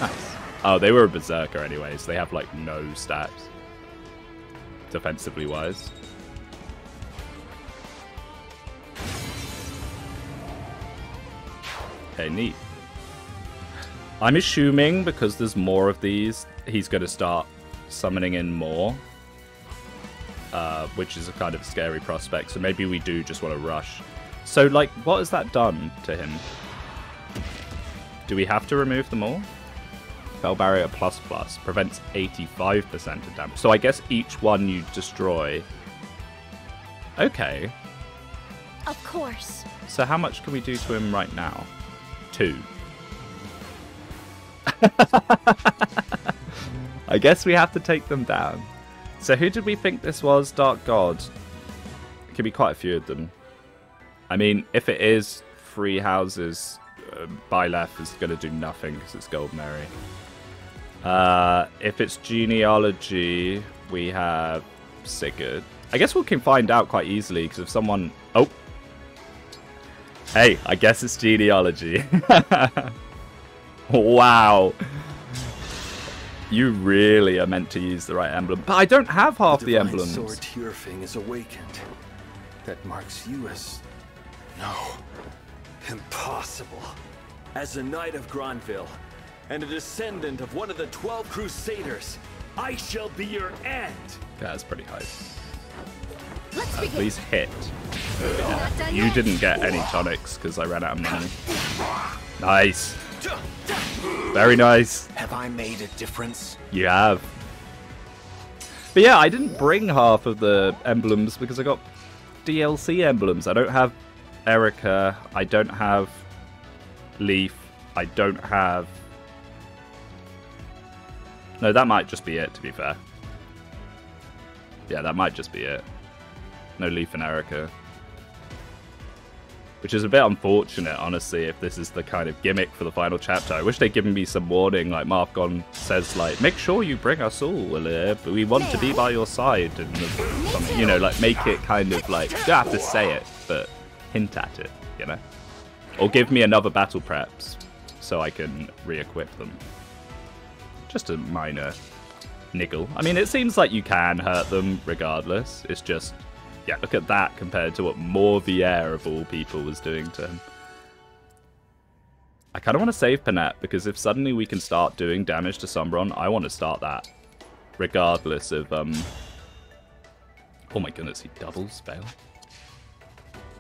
Nice. Oh, they were a berserker anyways. They have like no stats, defensively wise. Okay, neat. I'm assuming because there's more of these, he's going to start summoning in more. Which is a kind of scary prospect, so maybe we do just want to rush. So, like, what has that done to him? Do we have to remove them all? Spell Barrier ++ prevents 85% of damage. So I guess each one you destroy... Okay. Of course. So how much can we do to him right now? 2. I guess we have to take them down. So who did we think this was? Dark God. It could be quite a few of them. I mean, if it is 3 houses, Byleth is going to do nothing because it's Gold Mary. If it's genealogy, we have Sigurd. I guess we can find out quite easily because if someone... Oh! Hey, I guess it's genealogy. Wow. You really are meant to use the right emblem. But I don't have half the emblems. Sword Tyrfing is awakened. That marks you as... No. Impossible. As a knight of Granville, and a descendant of one of the 12 Crusaders, I shall be your end. That's pretty high. Let's Please hit. Yeah. You didn't get any tonics because I ran out of money. Nice. Very nice. Have I made a difference? You have. But yeah, I didn't bring half of the emblems because I got DLC emblems. I don't have Erica. I don't have Leaf. I don't have... No, that might just be it, to be fair. Yeah, that might just be it. No Leaf and Erica. Which is a bit unfortunate, honestly, if this is the kind of gimmick for the final chapter. I wish they'd given me some warning, like Marfgon says, like, make sure you bring us all, but we want to be by your side, and something, you know, like, make it kind of like, you don't have to say it, but hint at it, you know? Or give me another battle preps, so I can re-equip them. Just a minor niggle. I mean, it seems like you can hurt them regardless, it's just... Yeah, look at that compared to what Morvier of all people was doing to him. I kind of want to save Panette, because if suddenly we can start doing damage to Sombron, I want to start that. Regardless of, Oh my goodness, he doubles spell?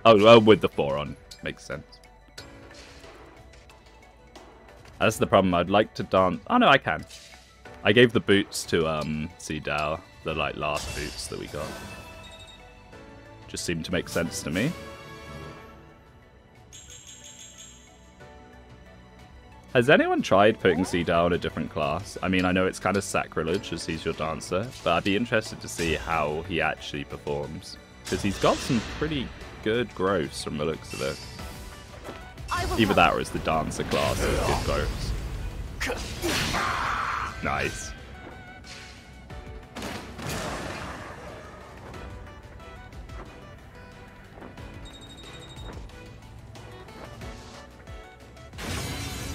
Oh, with the 4 on. Makes sense. That's the problem, I'd like to dance... Oh no, I can. I gave the boots to, Seedao, the, like, last boots that we got. Just seemed to make sense to me. Has anyone tried putting Seedao in a different class? I mean, I know it's kind of sacrilege as he's your dancer, but I'd be interested to see how he actually performs. Because he's got some pretty good growths from the looks of it. Either that or it's the dancer class with good growths. Nice.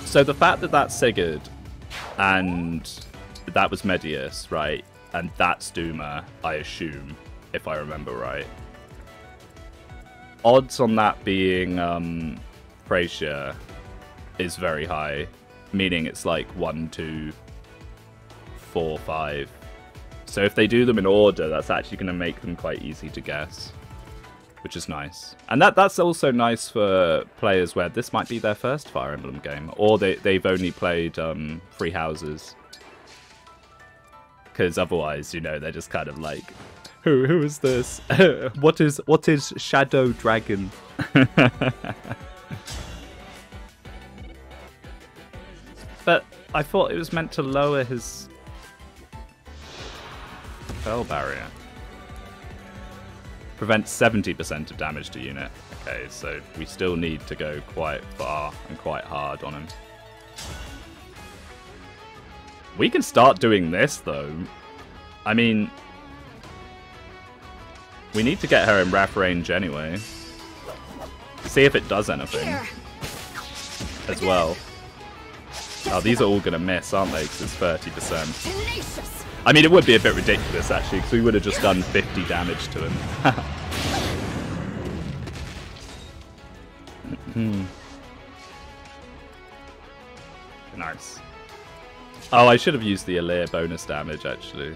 So the fact that that's Sigurd, and that was Medius, right? And that's Duma, I assume, if I remember right. Odds on that being Frasier is very high, meaning it's like 1, 2, 4, 5. So if they do them in order, that's actually going to make them quite easy to guess. which is nice. And that's also nice for players where this might be their first Fire Emblem game, or they've only played Three Houses. Because otherwise, you know, they're just kind of like, who is this? what is Shadow Dragon? But I thought it was meant to lower his spell barrier. Prevents 70% of damage to unit. Okay, so we still need to go quite far and quite hard on him. We can start doing this, though. I mean, we need to get her in wrath range anyway. See if it does anything as well. Oh, these are all going to miss, aren't they? Because it's 30%. I mean, it would be a bit ridiculous, actually, because we would have just done 50 damage to him. Nice. Oh, I should have used the Alir bonus damage, actually.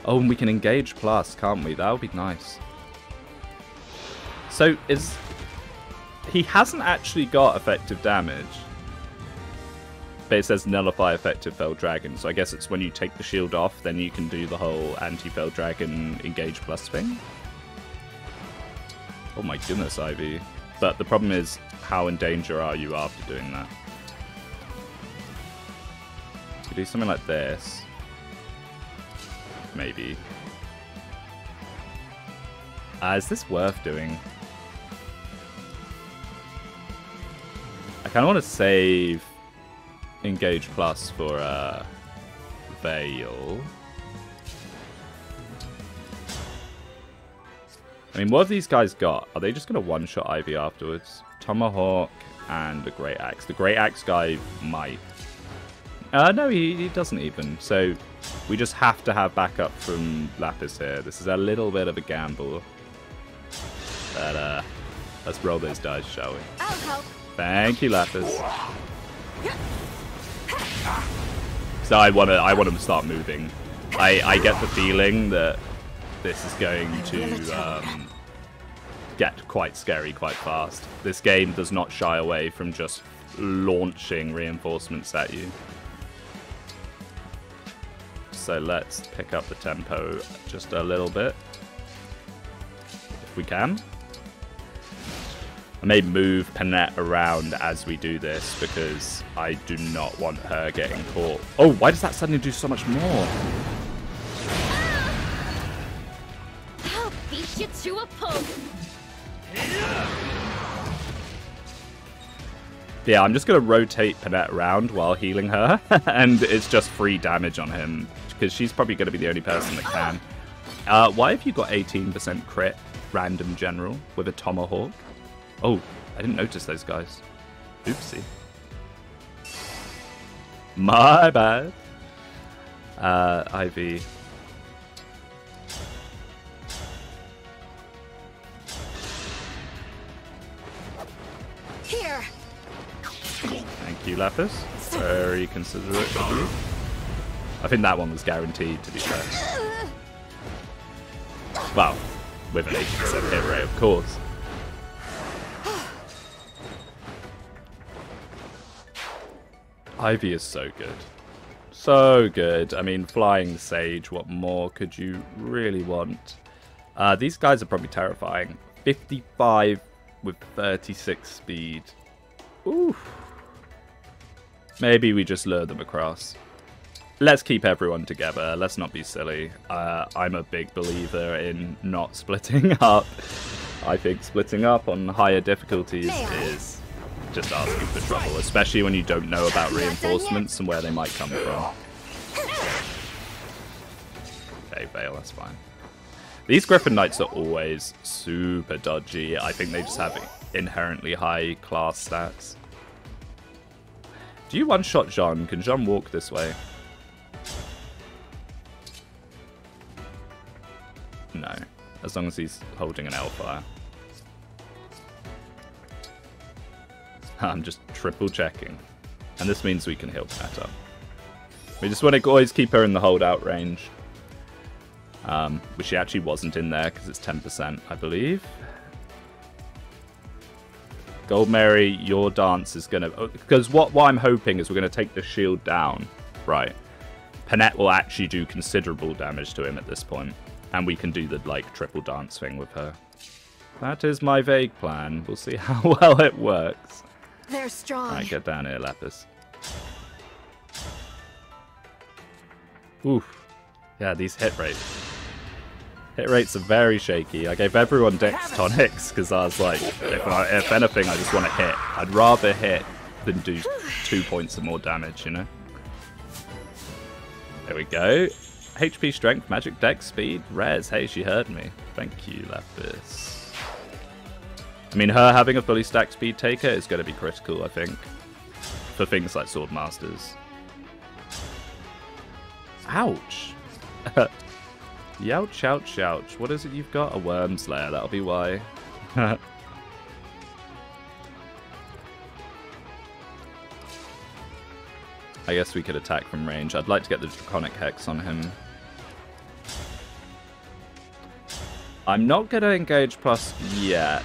Oh, and we can engage plus, can't we? That would be nice. So, he hasn't actually got effective damage. But it says nullify effective Fell Dragon, so I guess it's when you take the shield off, then you can do the whole anti-Fell Dragon engage plus thing. Oh my goodness, Ivy. But the problem is, how in danger are you after doing that? You do something like this. Maybe. Is this worth doing? I kind of want to save Engage Plus for Veil. I mean, what have these guys got? Are they just going to one-shot Ivy afterwards? Tomahawk and a Great Axe. The Great Axe guy might. No, he doesn't even. So we just have to have backup from Lapis here. This is a little bit of a gamble. But let's roll those dice, shall we? I'll help. Thank you, Lapis. So I want him to start moving. I get the feeling that this is going to get quite scary quite fast. This game does not shy away from just launching reinforcements at you. So let's pick up the tempo just a little bit, if we can. I may move Panette around as we do this because I do not want her getting caught. Oh, why does that suddenly do so much more? I'll beat you to a pulp. Yeah, I'm just going to rotate Panette around while healing her, and it's just free damage on him, because she's probably going to be the only person that can. Why have you got 18% crit random general with a Tomahawk? Oh, I didn't notice those guys. Oopsie. My bad. Ivy. Here. Thank you, Lapis. Very considerate of you. I think that one was guaranteed, to be fair. Well, with an 80% hit rate, of course. Ivy is so good. So good. I mean, Flying Sage, what more could you really want? These guys are probably terrifying. 55 with 36 speed. Ooh. Maybe we just lure them across. Let's keep everyone together. Let's not be silly. I'm a big believer in not splitting up. I think splitting up on higher difficulties is just asking for trouble, especially when you don't know about reinforcements and where they might come from. Okay, Veil, that's fine. These Griffin Knights are always super dodgy. I think they just have inherently high class stats. Do you one-shot Jean? Can Jean walk this way? No. As long as he's holding an L-fire. I'm just triple checking. And this means we can heal Panetta. We just want to always keep her in the holdout range. Which she actually wasn't in there because it's 10%, I believe. Gold Mary, your dance is going to... Because what I'm hoping is we're going to take the shield down, right? Panette will actually do considerable damage to him at this point, and we can do the, like, triple dance thing with her. That is my vague plan. We'll see how well it works. They're strong. Alright, get down here, Lapis. Oof. Yeah, these hit rates. Hit rates are very shaky. I gave everyone Dex tonics because I was like, if anything, I just want to hit. I'd rather hit than do 2 points of more damage, you know? There we go. HP, strength, magic, dex, speed, res. Hey, she heard me. Thank you, Lapis. I mean, her having a fully stacked speed taker is going to be critical, I think, for things like Sword Masters. Ouch. Youch, ouch, ouch. What is it you've got? A Worm Slayer, that'll be why. I guess we could attack from range. I'd like to get the Draconic Hex on him. I'm not going to engage plus yet.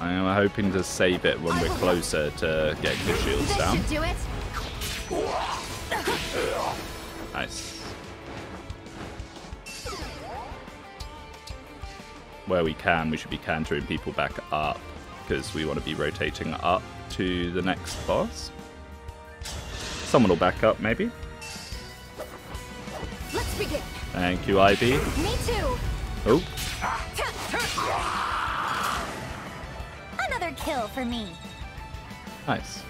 I am hoping to save it when we're closer to getting the shields down. Do it. Nice. Where we can, we should be cantering people back up because we want to be rotating up to the next boss. Someone will back up, maybe. Let's begin. Thank you, Ivy. Me too. Oh. Another kill for me. Nice.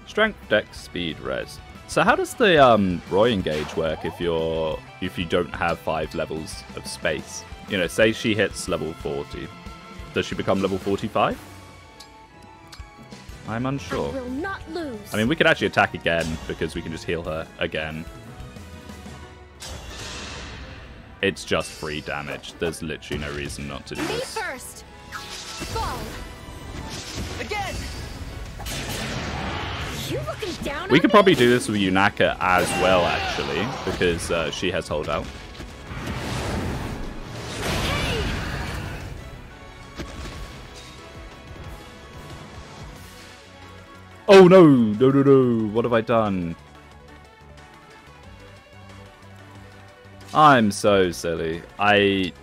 Strength, dex, speed, res. So how does the Roy engage work if you don't have 5 levels of space? You know, say she hits level 40. Does she become level 45? I'm unsure. I will not lose. I mean, we could actually attack again because we can just heal her again. It's just free damage. There's literally no reason not to do Me this. first. Fall. Again. You looking down We on could me? probably do this with Yunaka as well, actually, because she has holdout. Oh no! No, no, no! What have I done? I'm so silly. I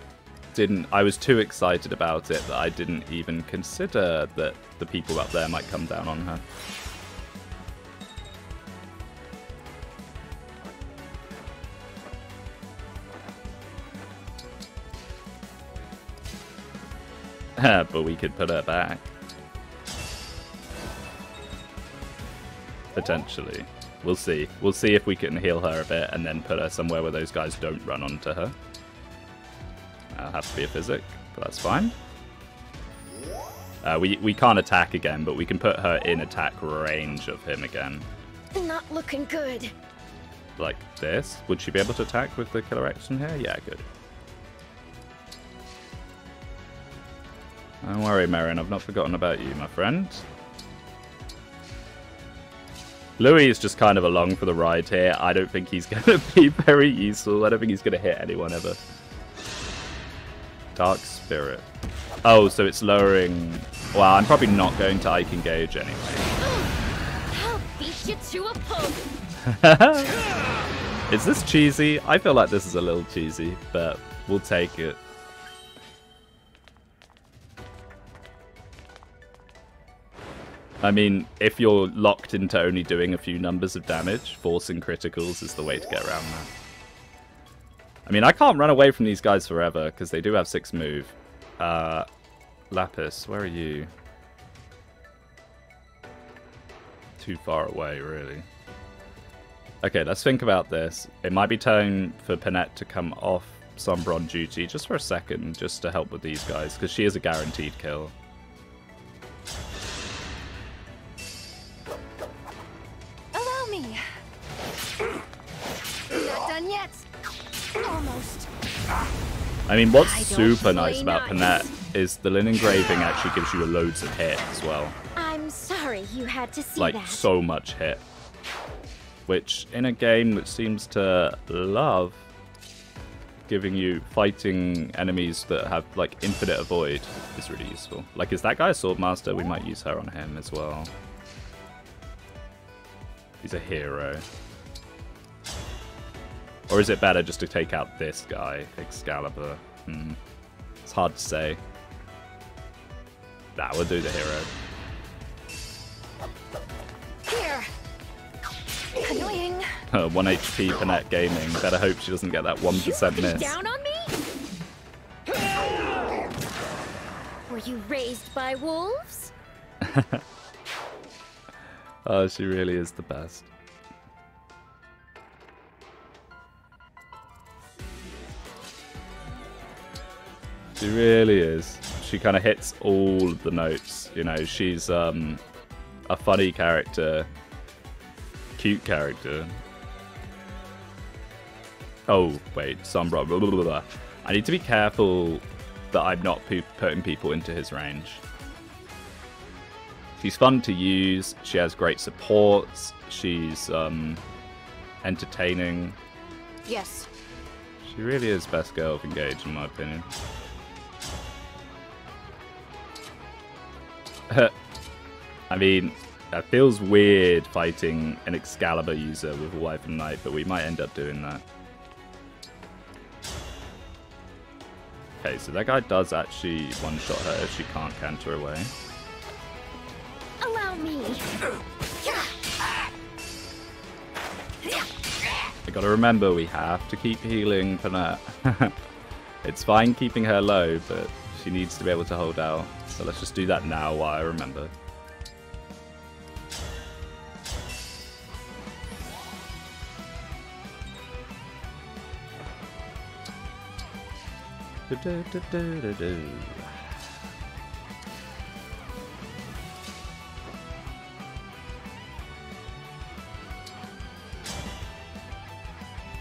was too excited about it that I didn't even consider that the people up there might come down on her. But we could put her back. Potentially. We'll see. We'll see if we can heal her a bit and then put her somewhere where those guys don't run onto her. That'll have to be a physic, but that's fine. We can't attack again, but we can put her in attack range of him again. Not looking good. Like this. Would she be able to attack with the killer action here? Yeah, good. Don't worry, Marin. I've not forgotten about you, my friend. Louis is just kind of along for the ride here. I don't think he's going to be very useful. I don't think he's going to hit anyone ever. Dark Spirit. Oh, so it's lowering... Well, I'm probably not going to Ike Engage anyway. I'll beat you to a pulp. Is this cheesy? I feel like this is a little cheesy, but we'll take it. I mean, if you're locked into only doing a few numbers of damage, forcing criticals is the way to get around that. I mean, I can't run away from these guys forever, because they do have 6 move. Lapis, where are you? Too far away, really. Okay, let's think about this. It might be time for Panette to come off Sombra on duty, just for a second, just to help with these guys, because she is a guaranteed kill. Not done yet. Almost. I mean, what's super nice about Panette is the Lin Engraving actually gives you loads of hit as well. I'm sorry you had to see Like, that. so much hit. which in a game which seems to love giving you fighting enemies that have like infinite avoid is really useful. Like, is that guy a Swordmaster? We might use her on him as well. He's a hero. Or is it better just to take out this guy, Excalibur? It's hard to say. Nah, we'll do the hero. Here. Annoying. 1 HP Panette Gaming. Better hope she doesn't get that 1% miss. Down on me? Were you raised by wolves? Oh, she really is the best. She really is. She kind of hits all of the notes. You know, she's a funny character, cute character. Oh, wait, Sombra. Blah, blah, blah, blah. I need to be careful that I'm not putting people into his range. She's fun to use. She has great supports. She's entertaining. Yes. She really is best girl of Engage, in my opinion. I mean, it feels weird fighting an Excalibur user with a Wyvern Knight, but we might end up doing that. Okay, so that guy does actually one-shot her if she can't canter away. Allow me. I gotta remember, we have to keep healing Panette. It's fine keeping her low, but she needs to be able to hold out. So let's just do that now while I remember.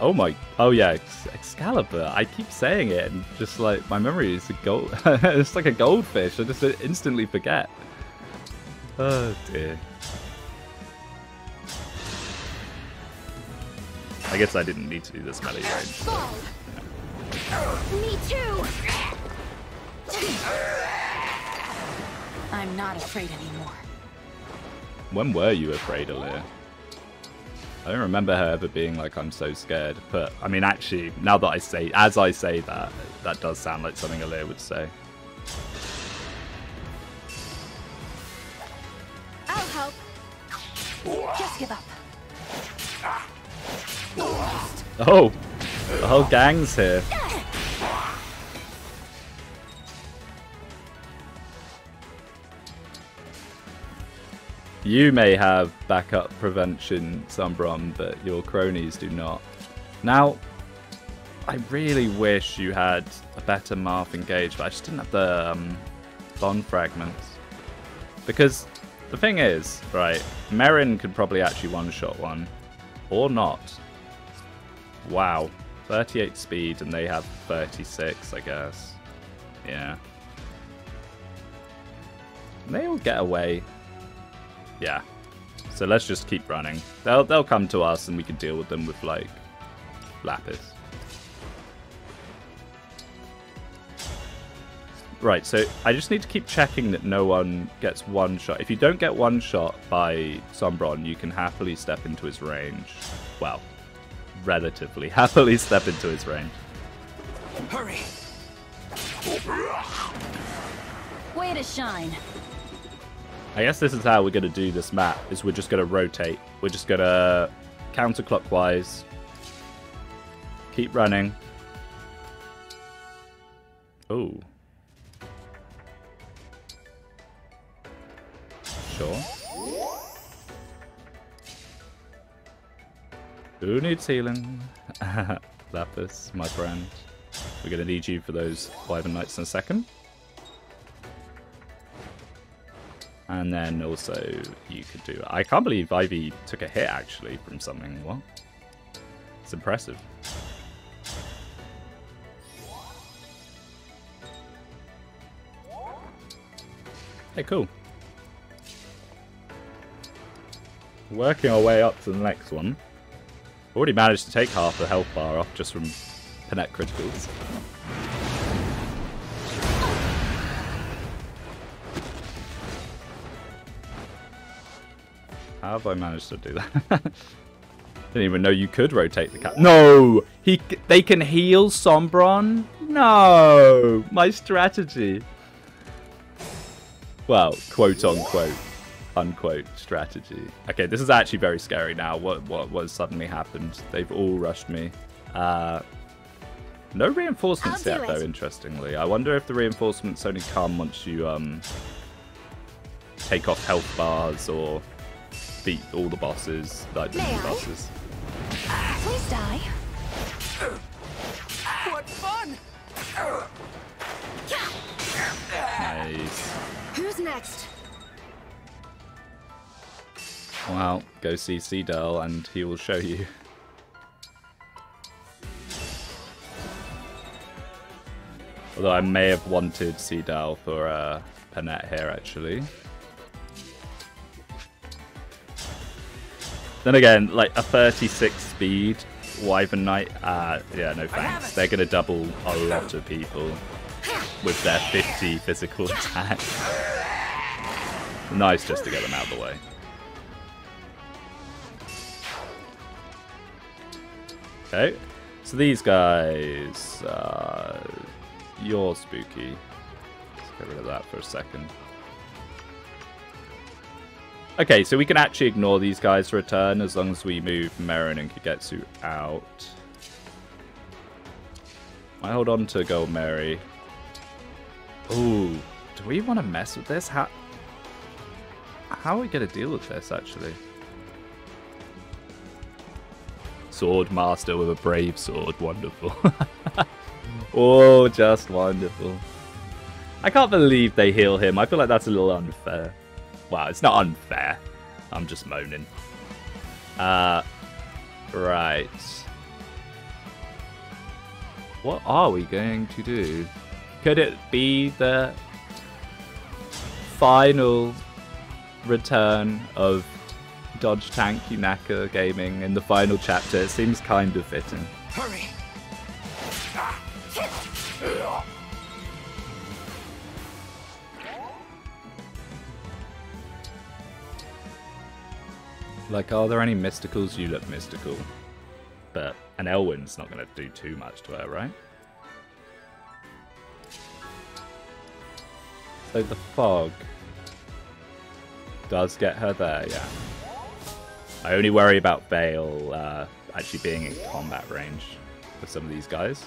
Oh my, oh yeah, Excalibur. I keep saying it and just like, my memory is a gold, it's like a goldfish. I just instantly forget. Oh dear. I guess I didn't need to do this melee range. Me too. I'm not afraid anymore. When were you afraid, Aaliyah? I don't remember her ever being like, I'm so scared. But, I mean, actually, now that I say, as I say that, that does sound like something Aaliyah would say. I'll help. Just give up. Oh! The whole gang's here. You may have backup prevention, Sunbrom, but your cronies do not. Now, I really wish you had a better Marth Engage, but I just didn't have the bond fragments. Because the thing is, right, Merrin could probably actually one-shot one. Or not. Wow. 38 speed and they have 36, I guess. Yeah. And they all get away. Yeah. So let's just keep running. They'll come to us and we can deal with them with, like, Lapis. Right, so I just need to keep checking that no one gets one shot. If you don't get one shot by Sombron, you can happily step into his range. Well, relatively happily step into his range. Hurry! Way to shine. I guess this is how we're going to do this map, is we're just going to rotate. We're just going to counterclockwise. Keep running. Oh. Sure. Who needs healing? Lapis, my friend. We're going to need you for those Wyvern Knights in a second. And then also you could do... I can't believe Ivy took a hit, actually, from something. What? It's impressive. Hey, cool. Working our way up to the next one. Already managed to take half the health bar off just from Panette criticals. How have I managed to do that? Didn't even know you could rotate the cap. No! They can heal Sombron? No! My strategy. Well, quote unquote, unquote strategy. Okay, this is actually very scary now. What suddenly happened? They've all rushed me. No reinforcements yet, though, interestingly. I wonder if the reinforcements only come once you take off health bars or beat all the bosses, like the new bosses. Please die. What fun! Nice. Who's next? Well, go see Seedale and he will show you. Although I may have wanted Seedale for Panette here, actually. Then again, like a 36 speed Wyvern Knight, yeah, no thanks. They're going to double a lot of people with their 50 physical attack. Nice just to get them out of the way. Okay, so these guys, you're spooky. Let's get rid of that for a second. Okay, so we can actually ignore these guys' return as long as we move Merin and Kagetsu out. I hold on to Gold Mary. Ooh, do we want to mess with this? How are we going to deal with this, actually? Sword Master with a brave sword. Wonderful. Oh, just wonderful. I can't believe they heal him. I feel like that's a little unfair. Well, it's not unfair. I'm just moaning. Right. What are we going to do? Could it be the final return of Dodge Tank Yunaka Gaming in the final chapter? It seems kind of fitting. Hurry! Like, are there any mysticals? You look mystical. But an Elwyn's not going to do too much to her, right? So the fog does get her there, yeah. I only worry about Vale actually being in combat range with some of these guys.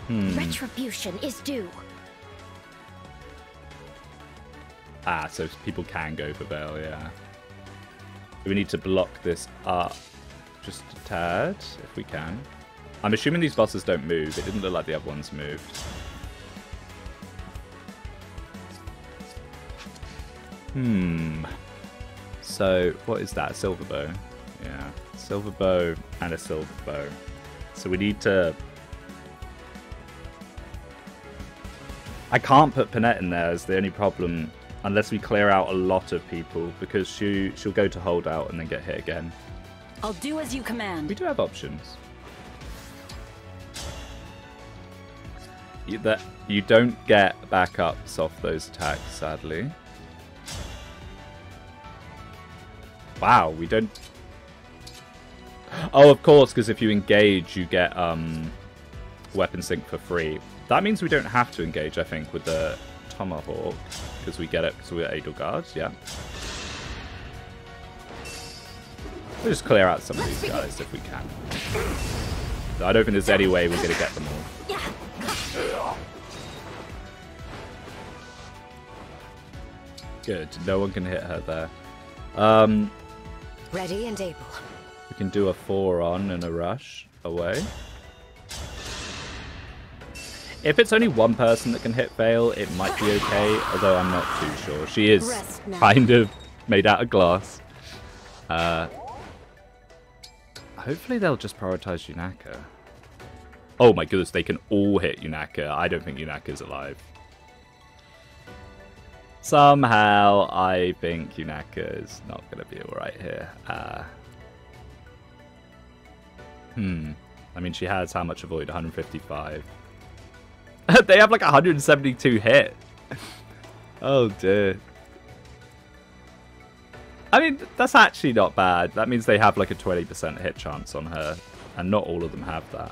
Retribution is due. Ah, so people can go for Vale, yeah. We need to block this up just a tad, if we can. I'm assuming these bosses don't move. It didn't look like the other ones moved. So, what is that? A silver bow? Yeah. Silver bow and a silver bow. So we need to... I can't put Panette in there as the only problem, unless we clear out a lot of people, because she'll go to hold out and then get hit again. I'll do as you command. We do have options. You don't get backups off those attacks, sadly. Wow, we don't... Oh, of course, because if you engage, you get weapon sync for free. That means we don't have to engage, I think, with the Tomahawk, because we get it because we're Edelgards, yeah. We'll just clear out some of these guys if we can. I don't think there's any way we're going to get them all. Good, no one can hit her there. Ready and able. We can do a 4-on and a rush away. If it's only one person that can hit Vale, it might be okay, although I'm not too sure. She is kind of made out of glass. Hopefully they'll just prioritize Yunaka. Oh my goodness, they can all hit Yunaka. I don't think Yunaka's alive. Somehow, I think Yunaka is not going to be alright here. I mean, she has how much avoid? 155. They have like 172 hit. Oh dear. I mean, that's actually not bad. That means they have like a 20% hit chance on her. And not all of them have that.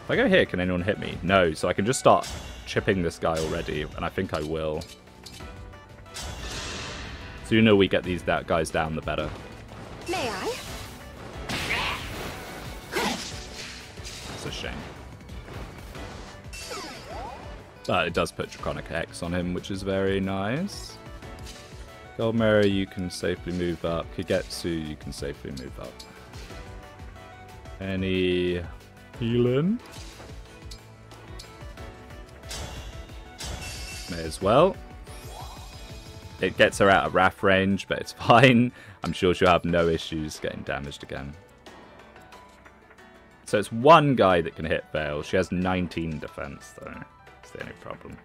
If I go here, can anyone hit me? No, so I can just start chipping this guy already. And I think I will. Sooner we get these guys down, the better. May I? It's a shame. But it does put Draconic X on him, which is very nice. Gold Mirror, you can safely move up. Kagetsu, you can safely move up. Any healing? May as well. It gets her out of Wrath range, but it's fine. I'm sure she'll have no issues getting damaged again. So it's one guy that can hit Veil. She has 19 defense, though. That's the only problem.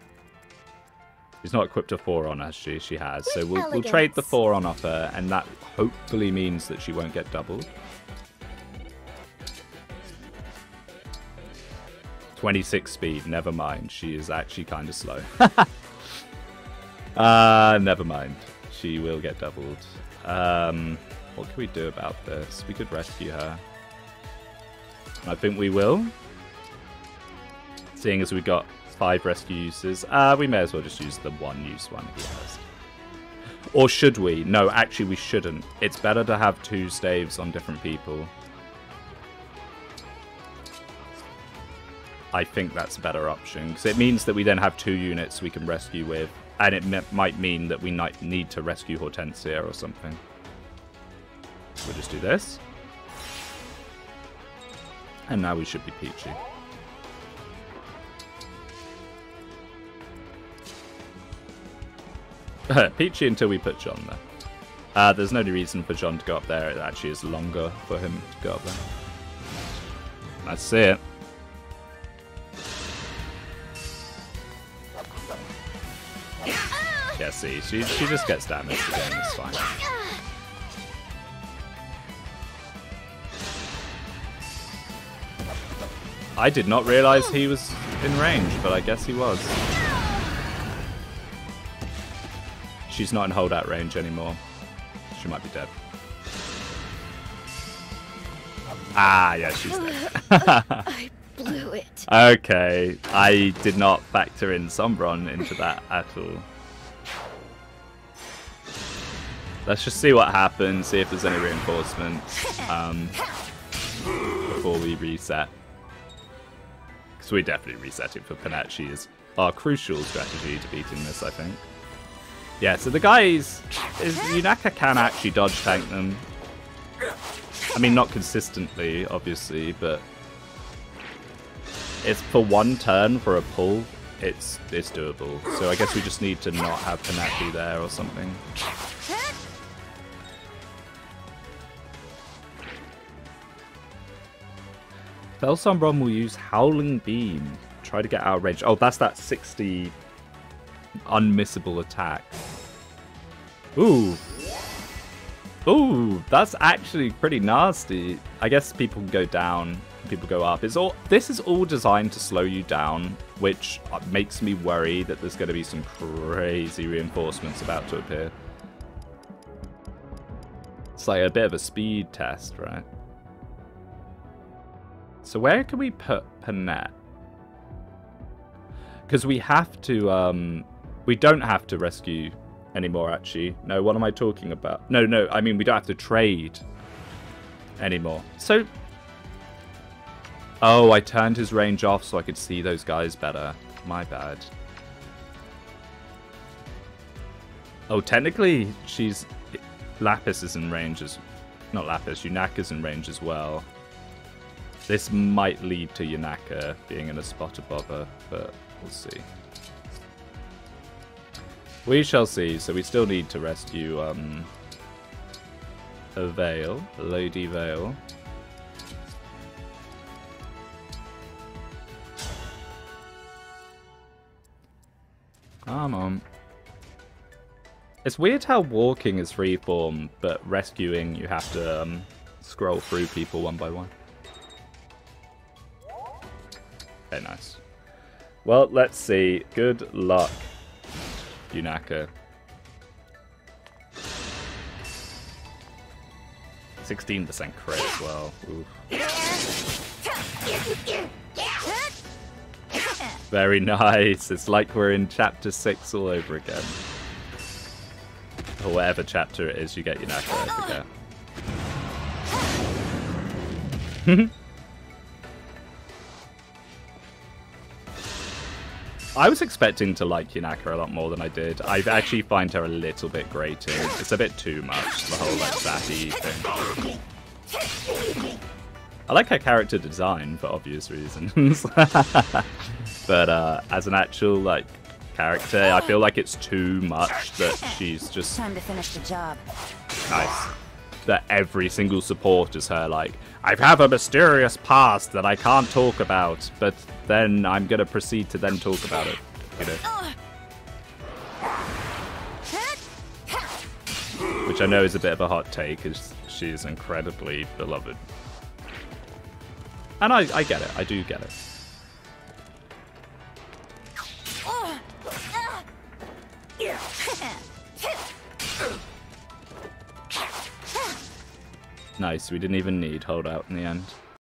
She's not equipped a 4 on, has she? She has. So we'll trade the 4 on off her, and that hopefully means that she won't get doubled. 26 speed, never mind. She is actually kind of slow. Never mind. She will get doubled. What can we do about this? We could rescue her. I think we will. Seeing as we got 5 rescue uses, we may as well just use the 1 use one he has. Or should we? No, actually we shouldn't. It's better to have 2 staves on different people. I think that's a better option, because it means that we then have 2 units we can rescue with, and it might mean that we need to rescue Hortensia or something. We'll just do this. And now we should be peachy. Peachy until we put John there. There's no reason for John to go up there. It actually is longer for him to go up there. That's it. Yeah, see, she just gets damaged again, it's fine. I did not realize he was in range, but I guess he was. She's not in holdout range anymore. She might be dead. Ah, yeah, she's dead. I blew it. Okay, I did not factor in Sombron into that at all. Let's just see what happens, see if there's any reinforcements before we reset. Because we definitely reset it for Panachi is our crucial strategy to beating this, I think. Yeah, so the guys... Yunaka can actually dodge tank them. I mean, not consistently, obviously, but... It's for 1 turn for a pull, it's doable. So I guess we just need to not have Panachi there or something. Felsombron will use Howling Beam. Try to get out of range. Oh, that's that 60 unmissable attack. Ooh. Ooh, that's actually pretty nasty. I guess people can go down, people go up. This is all designed to slow you down, which makes me worry that there's going to be some crazy reinforcements about to appear. It's like a bit of a speed test, right? So where can we put Panette? Because we have to, we don't have to rescue anymore, actually. No, what am I talking about? No, I mean, we don't have to trade anymore. So, oh, I turned his range off so I could see those guys better. My bad. Oh, technically, Lapis is in range as... Not Lapis, Yunaka's in range as well. This might lead to Yunaka being in a spot above her, but we'll see. We shall see. So we still need to rescue a Veil, Lady Veil. Come on. It's weird how walking is freeform, but rescuing you have to scroll through people one by one. Okay, nice. Well, let's see. Good luck, Yunaka. 16% crit as well. Oof. Very nice. It's like we're in chapter 6 all over again. Or whatever chapter it is you get Yunaka, I forget. I was expecting to like Yunaka a lot more than I did. I actually find her a little bit grating. It's a bit too much, the whole like sappy thing. I like her character design for obvious reasons. But as an actual like character, I feel like it's too much that she's just... Time to finish the job. Nice. That every single support is her like, I have a mysterious past that I can't talk about, but then I'm gonna proceed to then talk about it, you know. Which I know is a bit of a hot take, as she is incredibly beloved. And I get it, I do get it. Nice, we didn't even need holdout in the end.